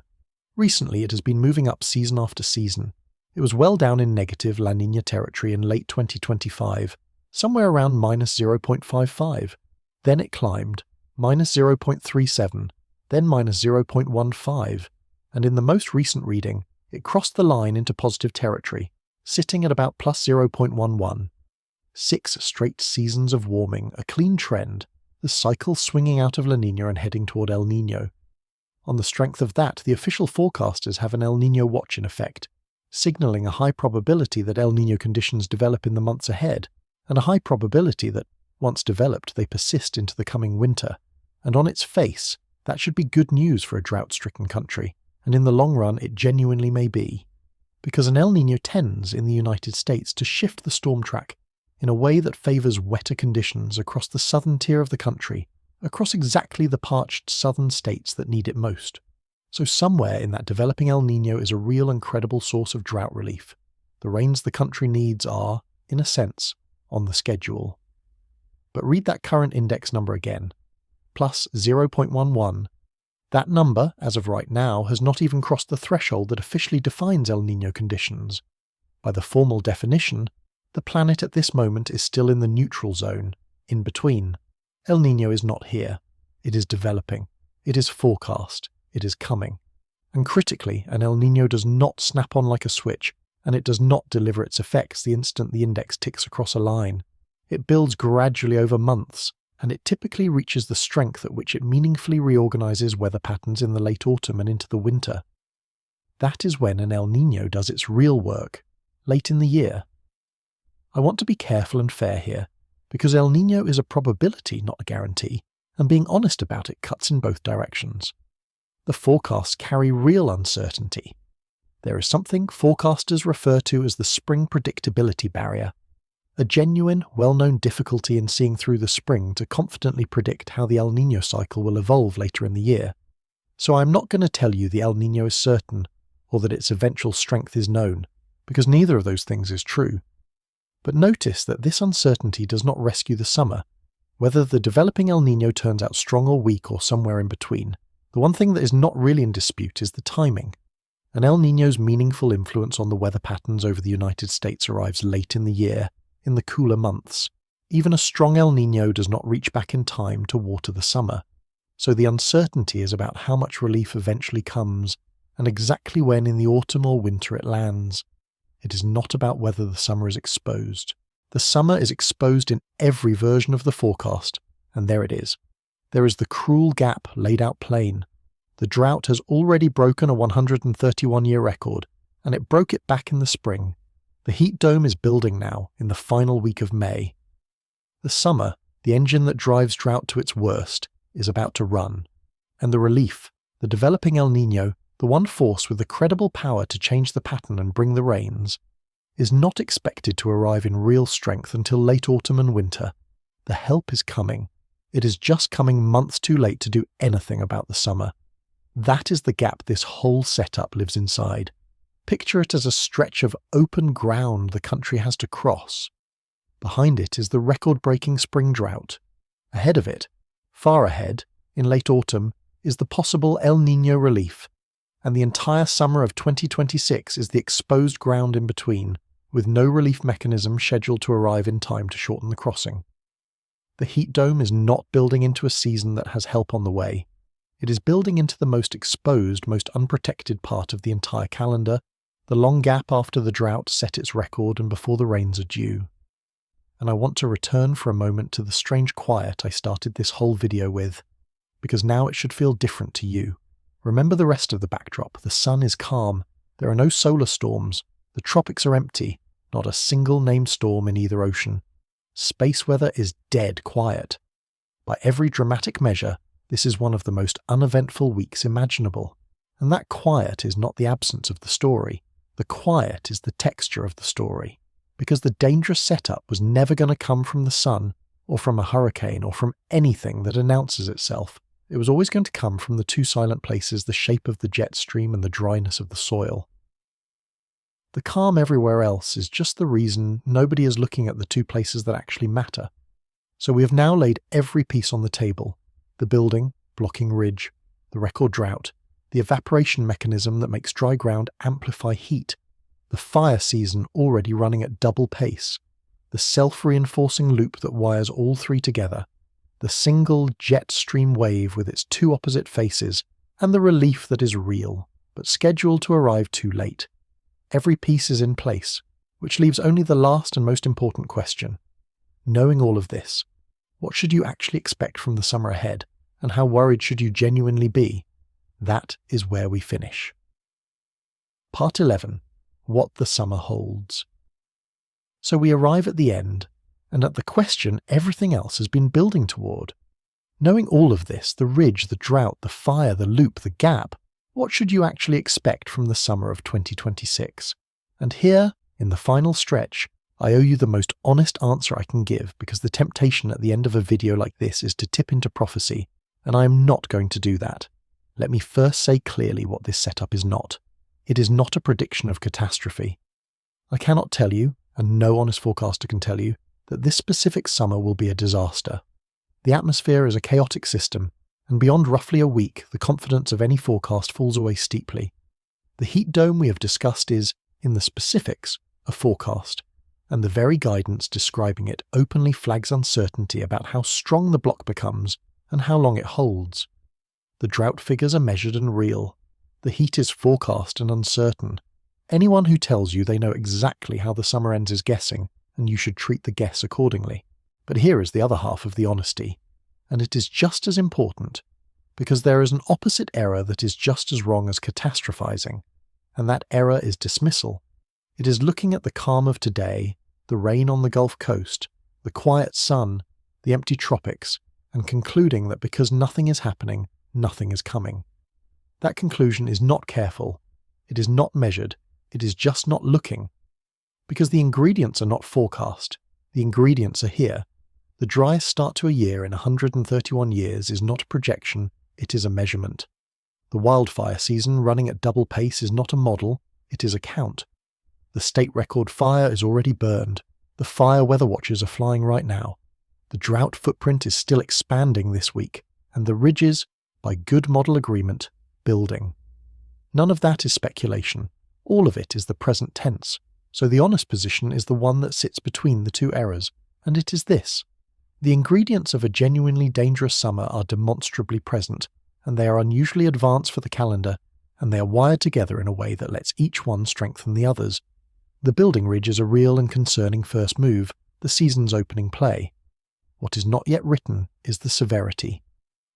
Recently it has been moving up season after season. It was well down in negative La Niña territory in late 2025, somewhere around -0.55. Then it climbed, -0.37, then -0.15, and in the most recent reading, it crossed the line into positive territory, sitting at about +0.11. 6 straight seasons of warming, a clean trend, the cycle swinging out of La Niña and heading toward El Niño. On the strength of that, the official forecasters have an El Niño watch in effect, signaling a high probability that El Niño conditions develop in the months ahead, and a high probability that, once developed, they persist into the coming winter. And on its face, that should be good news for a drought-stricken country, and in the long run it genuinely may be. Because an El Niño tends, in the United States, to shift the storm track in a way that favours wetter conditions across the southern tier of the country, across exactly the parched southern states that need it most. So somewhere in that developing El Niño is a real and credible source of drought relief. The rains the country needs are, in a sense, on the schedule. But read that current index number again, +0.11. That number, as of right now, has not even crossed the threshold that officially defines El Niño conditions. By the formal definition, the planet at this moment is still in the neutral zone, in between. El Niño is not here. It is developing. It is forecast. It is coming. And critically, an El Niño does not snap on like a switch, and it does not deliver its effects the instant the index ticks across a line. It builds gradually over months, and it typically reaches the strength at which it meaningfully reorganizes weather patterns in the late autumn and into the winter. That is when an El Niño does its real work, late in the year. I want to be careful and fair here, because El Niño is a probability, not a guarantee, and being honest about it cuts in both directions. The forecasts carry real uncertainty. There is something forecasters refer to as the spring predictability barrier, a genuine, well-known difficulty in seeing through the spring to confidently predict how the El Niño cycle will evolve later in the year. So I'm not going to tell you the El Niño is certain, or that its eventual strength is known, because neither of those things is true. But notice that this uncertainty does not rescue the summer. Whether the developing El Niño turns out strong or weak or somewhere in between, the one thing that is not really in dispute is the timing. An El Niño's meaningful influence on the weather patterns over the United States arrives late in the year, in the cooler months. Even a strong El Niño does not reach back in time to water the summer. So the uncertainty is about how much relief eventually comes, and exactly when in the autumn or winter it lands. It is not about whether the summer is exposed. The summer is exposed in every version of the forecast, and there it is. There is the cruel gap laid out plain. The drought has already broken a 131-year record, and it broke it back in the spring. The heat dome is building now, in the final week of May. The summer, the engine that drives drought to its worst, is about to run. And the relief, the developing El Niño, the one force with the credible power to change the pattern and bring the rains, is not expected to arrive in real strength until late autumn and winter. The help is coming. It is just coming months too late to do anything about the summer. That is the gap this whole setup lives inside. Picture it as a stretch of open ground the country has to cross. Behind it is the record-breaking spring drought. Ahead of it, far ahead, in late autumn, is the possible El Niño relief, and the entire summer of 2026 is the exposed ground in between, with no relief mechanism scheduled to arrive in time to shorten the crossing. The heat dome is not building into a season that has help on the way. It is building into the most exposed, most unprotected part of the entire calendar, the long gap after the drought set its record and before the rains are due. And I want to return for a moment to the strange quiet I started this whole video with, because now it should feel different to you. Remember the rest of the backdrop. The sun is calm. There are no solar storms. The tropics are empty. Not a single named storm in either ocean. Space weather is dead quiet. By every dramatic measure, this is one of the most uneventful weeks imaginable. And that quiet is not the absence of the story. The quiet is the texture of the story. Because the dangerous setup was never going to come from the sun, or from a hurricane, or from anything that announces itself. It was always going to come from the two silent places, the shape of the jet stream and the dryness of the soil. The calm everywhere else is just the reason nobody is looking at the two places that actually matter. So we have now laid every piece on the table. The building, blocking ridge, the record drought, the evaporation mechanism that makes dry ground amplify heat, the fire season already running at double pace, the self-reinforcing loop that wires all three together, the single jet stream wave with its two opposite faces, and the relief that is real, but scheduled to arrive too late. Every piece is in place, which leaves only the last and most important question. Knowing all of this, what should you actually expect from the summer ahead, and how worried should you genuinely be? That is where we finish. Part 11. What the summer holds. So we arrive at the end, and at the question everything else has been building toward. Knowing all of this, the ridge, the drought, the fire, the loop, the gap, what should you actually expect from the summer of 2026? And here, in the final stretch, I owe you the most honest answer I can give, because the temptation at the end of a video like this is to tip into prophecy, and I am not going to do that. Let me first say clearly what this setup is not. It is not a prediction of catastrophe. I cannot tell you, and no honest forecaster can tell you, that this specific summer will be a disaster. The atmosphere is a chaotic system, and beyond roughly a week, the confidence of any forecast falls away steeply. The heat dome we have discussed is, in the specifics, a forecast, and the very guidance describing it openly flags uncertainty about how strong the block becomes and how long it holds. The drought figures are measured and real. The heat is forecast and uncertain. Anyone who tells you they know exactly how the summer ends is guessing, and you should treat the guess accordingly. But here is the other half of the honesty, and it is just as important, because there is an opposite error that is just as wrong as catastrophizing, and that error is dismissal. It is looking at the calm of today, the rain on the Gulf Coast, the quiet sun, the empty tropics, and concluding that because nothing is happening, nothing is coming. That conclusion is not careful, it is not measured, it is just not looking. Because the ingredients are not forecast, the ingredients are here. The driest start to a year in 131 years is not a projection, it is a measurement. The wildfire season running at double pace is not a model, it is a count. The state record fire is already burned. The fire weather watches are flying right now. The drought footprint is still expanding this week, and the ridges, by good model agreement, building. None of that is speculation. All of it is the present tense. So the honest position is the one that sits between the two errors, and it is this. The ingredients of a genuinely dangerous summer are demonstrably present, and they are unusually advanced for the calendar, and they are wired together in a way that lets each one strengthen the others. The building ridge is a real and concerning first move, the season's opening play. What is not yet written is the severity.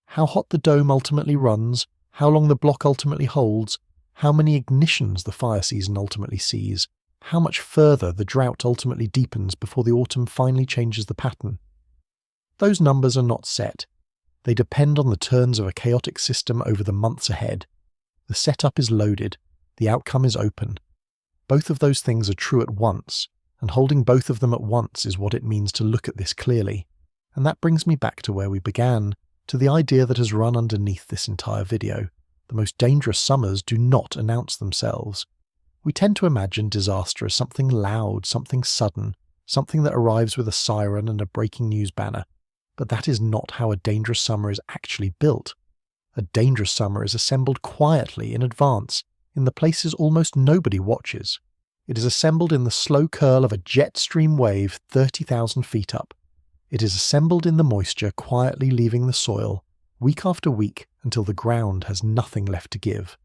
How hot the dome ultimately runs, how long the block ultimately holds, how many ignitions the fire season ultimately sees, how much further the drought ultimately deepens before the autumn finally changes the pattern. Those numbers are not set. They depend on the turns of a chaotic system over the months ahead. The setup is loaded, the outcome is open. Both of those things are true at once, and holding both of them at once is what it means to look at this clearly. And that brings me back to where we began, to the idea that has run underneath this entire video. The most dangerous summers do not announce themselves. We tend to imagine disaster as something loud, something sudden, something that arrives with a siren and a breaking news banner. But that is not how a dangerous summer is actually built. A dangerous summer is assembled quietly in advance, in the places almost nobody watches. It is assembled in the slow curl of a jet stream wave 30,000 feet up. It is assembled in the moisture quietly leaving the soil, week after week, until the ground has nothing left to give.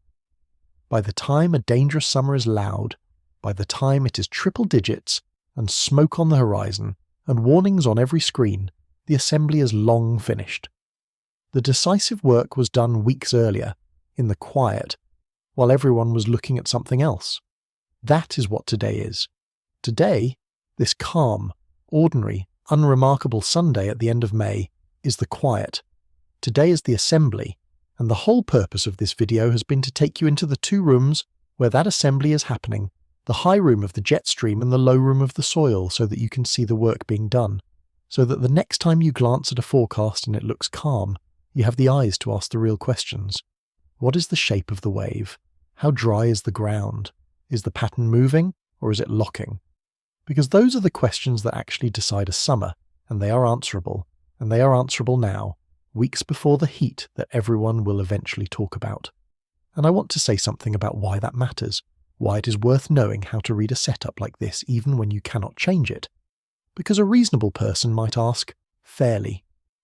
By the time a dangerous summer is loud, by the time it is triple digits, and smoke on the horizon, and warnings on every screen, the assembly is long finished. The decisive work was done weeks earlier, in the quiet, while everyone was looking at something else. That is what today is. Today, this calm, ordinary, unremarkable Sunday at the end of May, is the quiet. Today is the assembly, and the whole purpose of this video has been to take you into the two rooms where that assembly is happening, the high room of the jet stream and the low room of the soil, so that you can see the work being done, so that the next time you glance at a forecast and it looks calm, you have the eyes to ask the real questions. What is the shape of the wave? How dry is the ground? Is the pattern moving, or is it locking? Because those are the questions that actually decide a summer, and they are answerable now, weeks before the heat that everyone will eventually talk about. And I want to say something about why that matters, why it is worth knowing how to read a setup like this even when you cannot change it. Because a reasonable person might ask, fairly,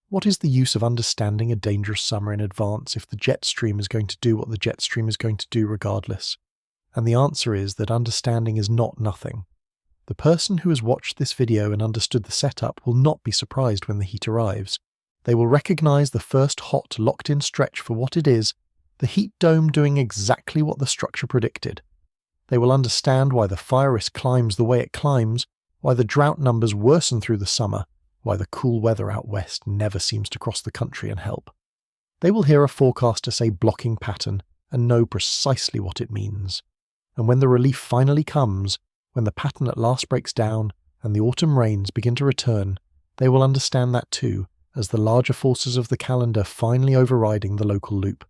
what is the use of understanding a dangerous summer in advance if the jet stream is going to do what the jet stream is going to do regardless? And the answer is that understanding is not nothing. The person who has watched this video and understood the setup will not be surprised when the heat arrives. They will recognize the first hot, locked-in stretch for what it is, the heat dome doing exactly what the structure predicted. They will understand why the fire risk climbs the way it climbs, why the drought numbers worsen through the summer, why the cool weather out west never seems to cross the country and help. They will hear a forecaster say blocking pattern and know precisely what it means. And when the relief finally comes, when the pattern at last breaks down and the autumn rains begin to return, they will understand that too, as the larger forces of the calendar finally overriding the local loop.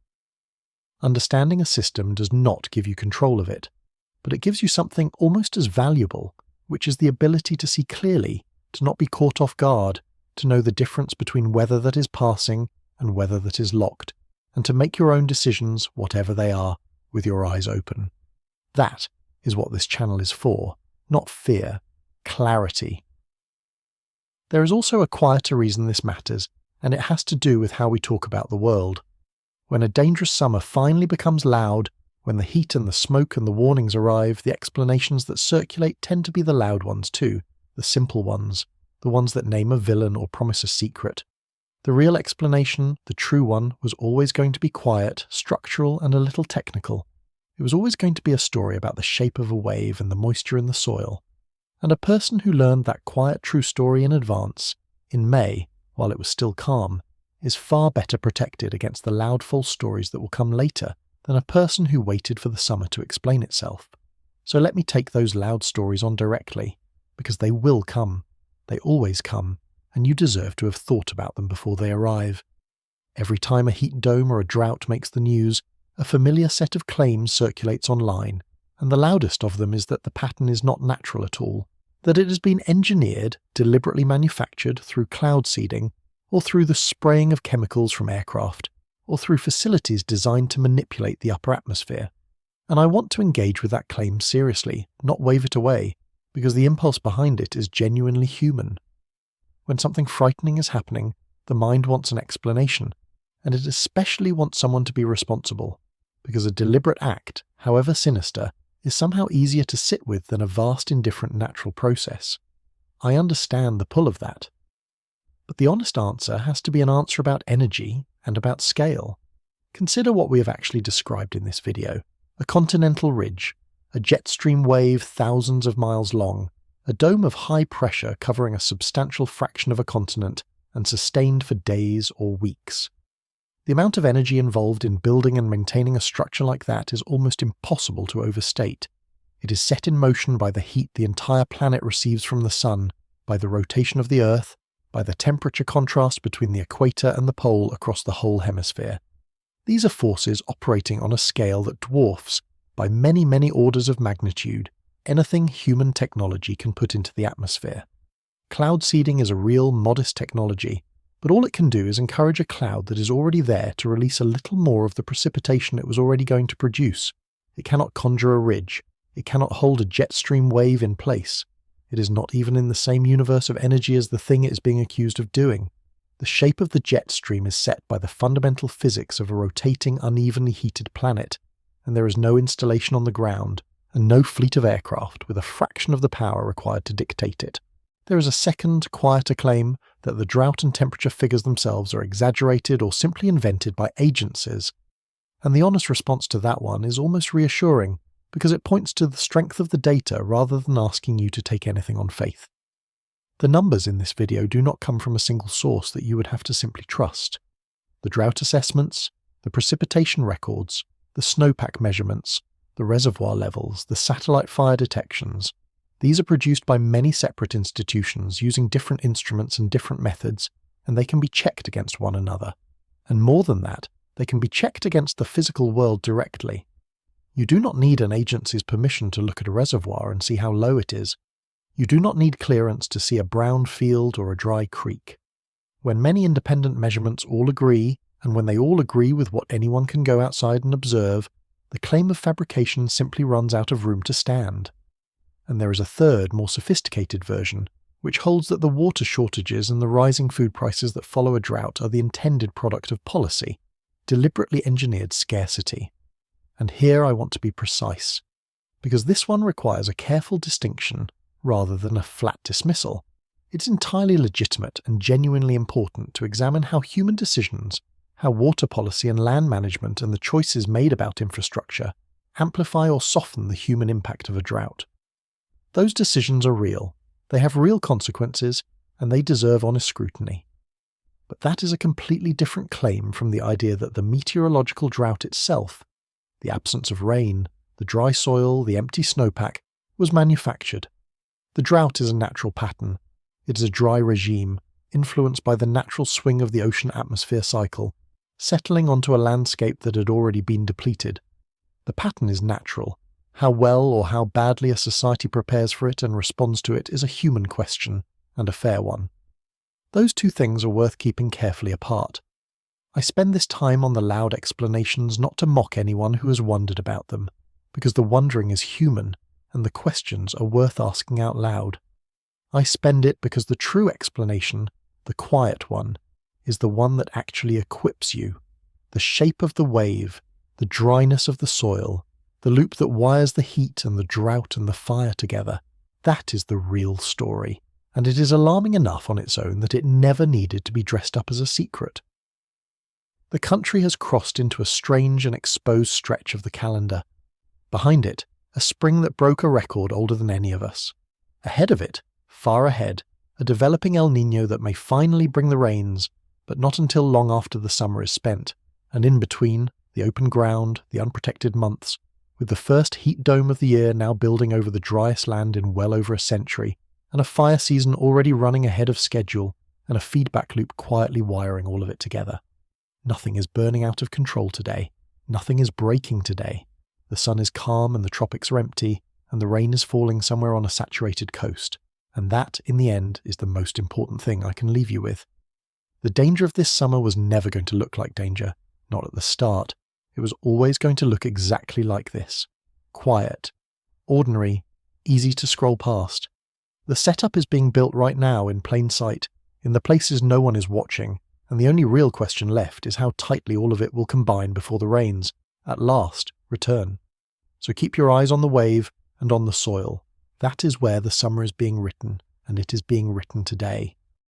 Understanding a system does not give you control of it, but it gives you something almost as valuable, which is the ability to see clearly, to not be caught off guard, to know the difference between weather that is passing and weather that is locked, and to make your own decisions, whatever they are, with your eyes open. That is what this channel is for, not fear, clarity. There is also a quieter reason this matters, and it has to do with how we talk about the world. When a dangerous summer finally becomes loud, when the heat and the smoke and the warnings arrive, the explanations that circulate tend to be the loud ones too, the simple ones, the ones that name a villain or promise a secret. The real explanation, the true one, was always going to be quiet, structural, and a little technical. It was always going to be a story about the shape of a wave and the moisture in the soil. And a person who learned that quiet true story in advance, in May, while it was still calm, is far better protected against the loud false stories that will come later than a person who waited for the summer to explain itself. So let me take those loud stories on directly, because they will come. They always come, and you deserve to have thought about them before they arrive. Every time a heat dome or a drought makes the news, a familiar set of claims circulates online, and the loudest of them is that the pattern is not natural at all, that it has been engineered, deliberately manufactured through cloud seeding, or through the spraying of chemicals from aircraft, or through facilities designed to manipulate the upper atmosphere. And I want to engage with that claim seriously, not wave it away, because the impulse behind it is genuinely human. When something frightening is happening, the mind wants an explanation, and it especially wants someone to be responsible, because a deliberate act, however sinister, is somehow easier to sit with than a vast indifferent natural process. I understand the pull of that. But the honest answer has to be an answer about energy and about scale. Consider what we have actually described in this video. A continental ridge, a jet stream wave thousands of miles long, a dome of high pressure covering a substantial fraction of a continent and sustained for days or weeks. The amount of energy involved in building and maintaining a structure like that is almost impossible to overstate. It is set in motion by the heat the entire planet receives from the sun, by the rotation of the Earth, by the temperature contrast between the equator and the pole across the whole hemisphere. These are forces operating on a scale that dwarfs, by many, many orders of magnitude, anything human technology can put into the atmosphere. Cloud seeding is a real, modest technology, but all it can do is encourage a cloud that is already there to release a little more of the precipitation it was already going to produce. It cannot conjure a ridge. It cannot hold a jet stream wave in place. It is not even in the same universe of energy as the thing it is being accused of doing. The shape of the jet stream is set by the fundamental physics of a rotating, unevenly heated planet, and there is no installation on the ground, and no fleet of aircraft with a fraction of the power required to dictate it. There is a second, quieter claim that the drought and temperature figures themselves are exaggerated or simply invented by agencies, and the honest response to that one is almost reassuring, because it points to the strength of the data rather than asking you to take anything on faith. The numbers in this video do not come from a single source that you would have to simply trust. The drought assessments, the precipitation records, the snowpack measurements, the reservoir levels, the satellite fire detections, these are produced by many separate institutions using different instruments and different methods, and they can be checked against one another. And more than that, they can be checked against the physical world directly. You do not need an agency's permission to look at a reservoir and see how low it is. You do not need clearance to see a brown field or a dry creek. When many independent measurements all agree, and when they all agree with what anyone can go outside and observe, the claim of fabrication simply runs out of room to stand. And there is a third, more sophisticated version, which holds that the water shortages and the rising food prices that follow a drought are the intended product of policy, deliberately engineered scarcity. And here I want to be precise, because this one requires a careful distinction rather than a flat dismissal. It's entirely legitimate and genuinely important to examine how human decisions, how water policy and land management and the choices made about infrastructure amplify or soften the human impact of a drought. Those decisions are real, they have real consequences, and they deserve honest scrutiny. But that is a completely different claim from the idea that the meteorological drought itself, the absence of rain, the dry soil, the empty snowpack, was manufactured. The drought is a natural pattern. It is a dry regime, influenced by the natural swing of the ocean-atmosphere cycle, settling onto a landscape that had already been depleted. The pattern is natural. How well or how badly a society prepares for it and responds to it is a human question, and a fair one. Those two things are worth keeping carefully apart. I spend this time on the loud explanations not to mock anyone who has wondered about them, because the wondering is human, and the questions are worth asking out loud. I spend it because the true explanation, the quiet one, is the one that actually equips you. The shape of the wave, the dryness of the soil, the loop that wires the heat and the drought and the fire together, that is the real story, and it is alarming enough on its own that it never needed to be dressed up as a secret. The country has crossed into a strange and exposed stretch of the calendar. Behind it, a spring that broke a record older than any of us. Ahead of it, far ahead, a developing El Niño that may finally bring the rains, but not until long after the summer is spent, and in between, the open ground, the unprotected months, with the first heat dome of the year now building over the driest land in well over a century, and a fire season already running ahead of schedule, and a feedback loop quietly wiring all of it together. Nothing is burning out of control today. Nothing is breaking today. The sun is calm and the tropics are empty, and the rain is falling somewhere on a saturated coast. And that, in the end, is the most important thing I can leave you with. The danger of this summer was never going to look like danger, not at the start. It was always going to look exactly like this. Quiet, ordinary, easy to scroll past. The setup is being built right now in plain sight, in the places no one is watching, and the only real question left is how tightly all of it will combine before the rains, at last, return. So keep your eyes on the wave and on the soil. That is where the summer is being written, and it is being written today.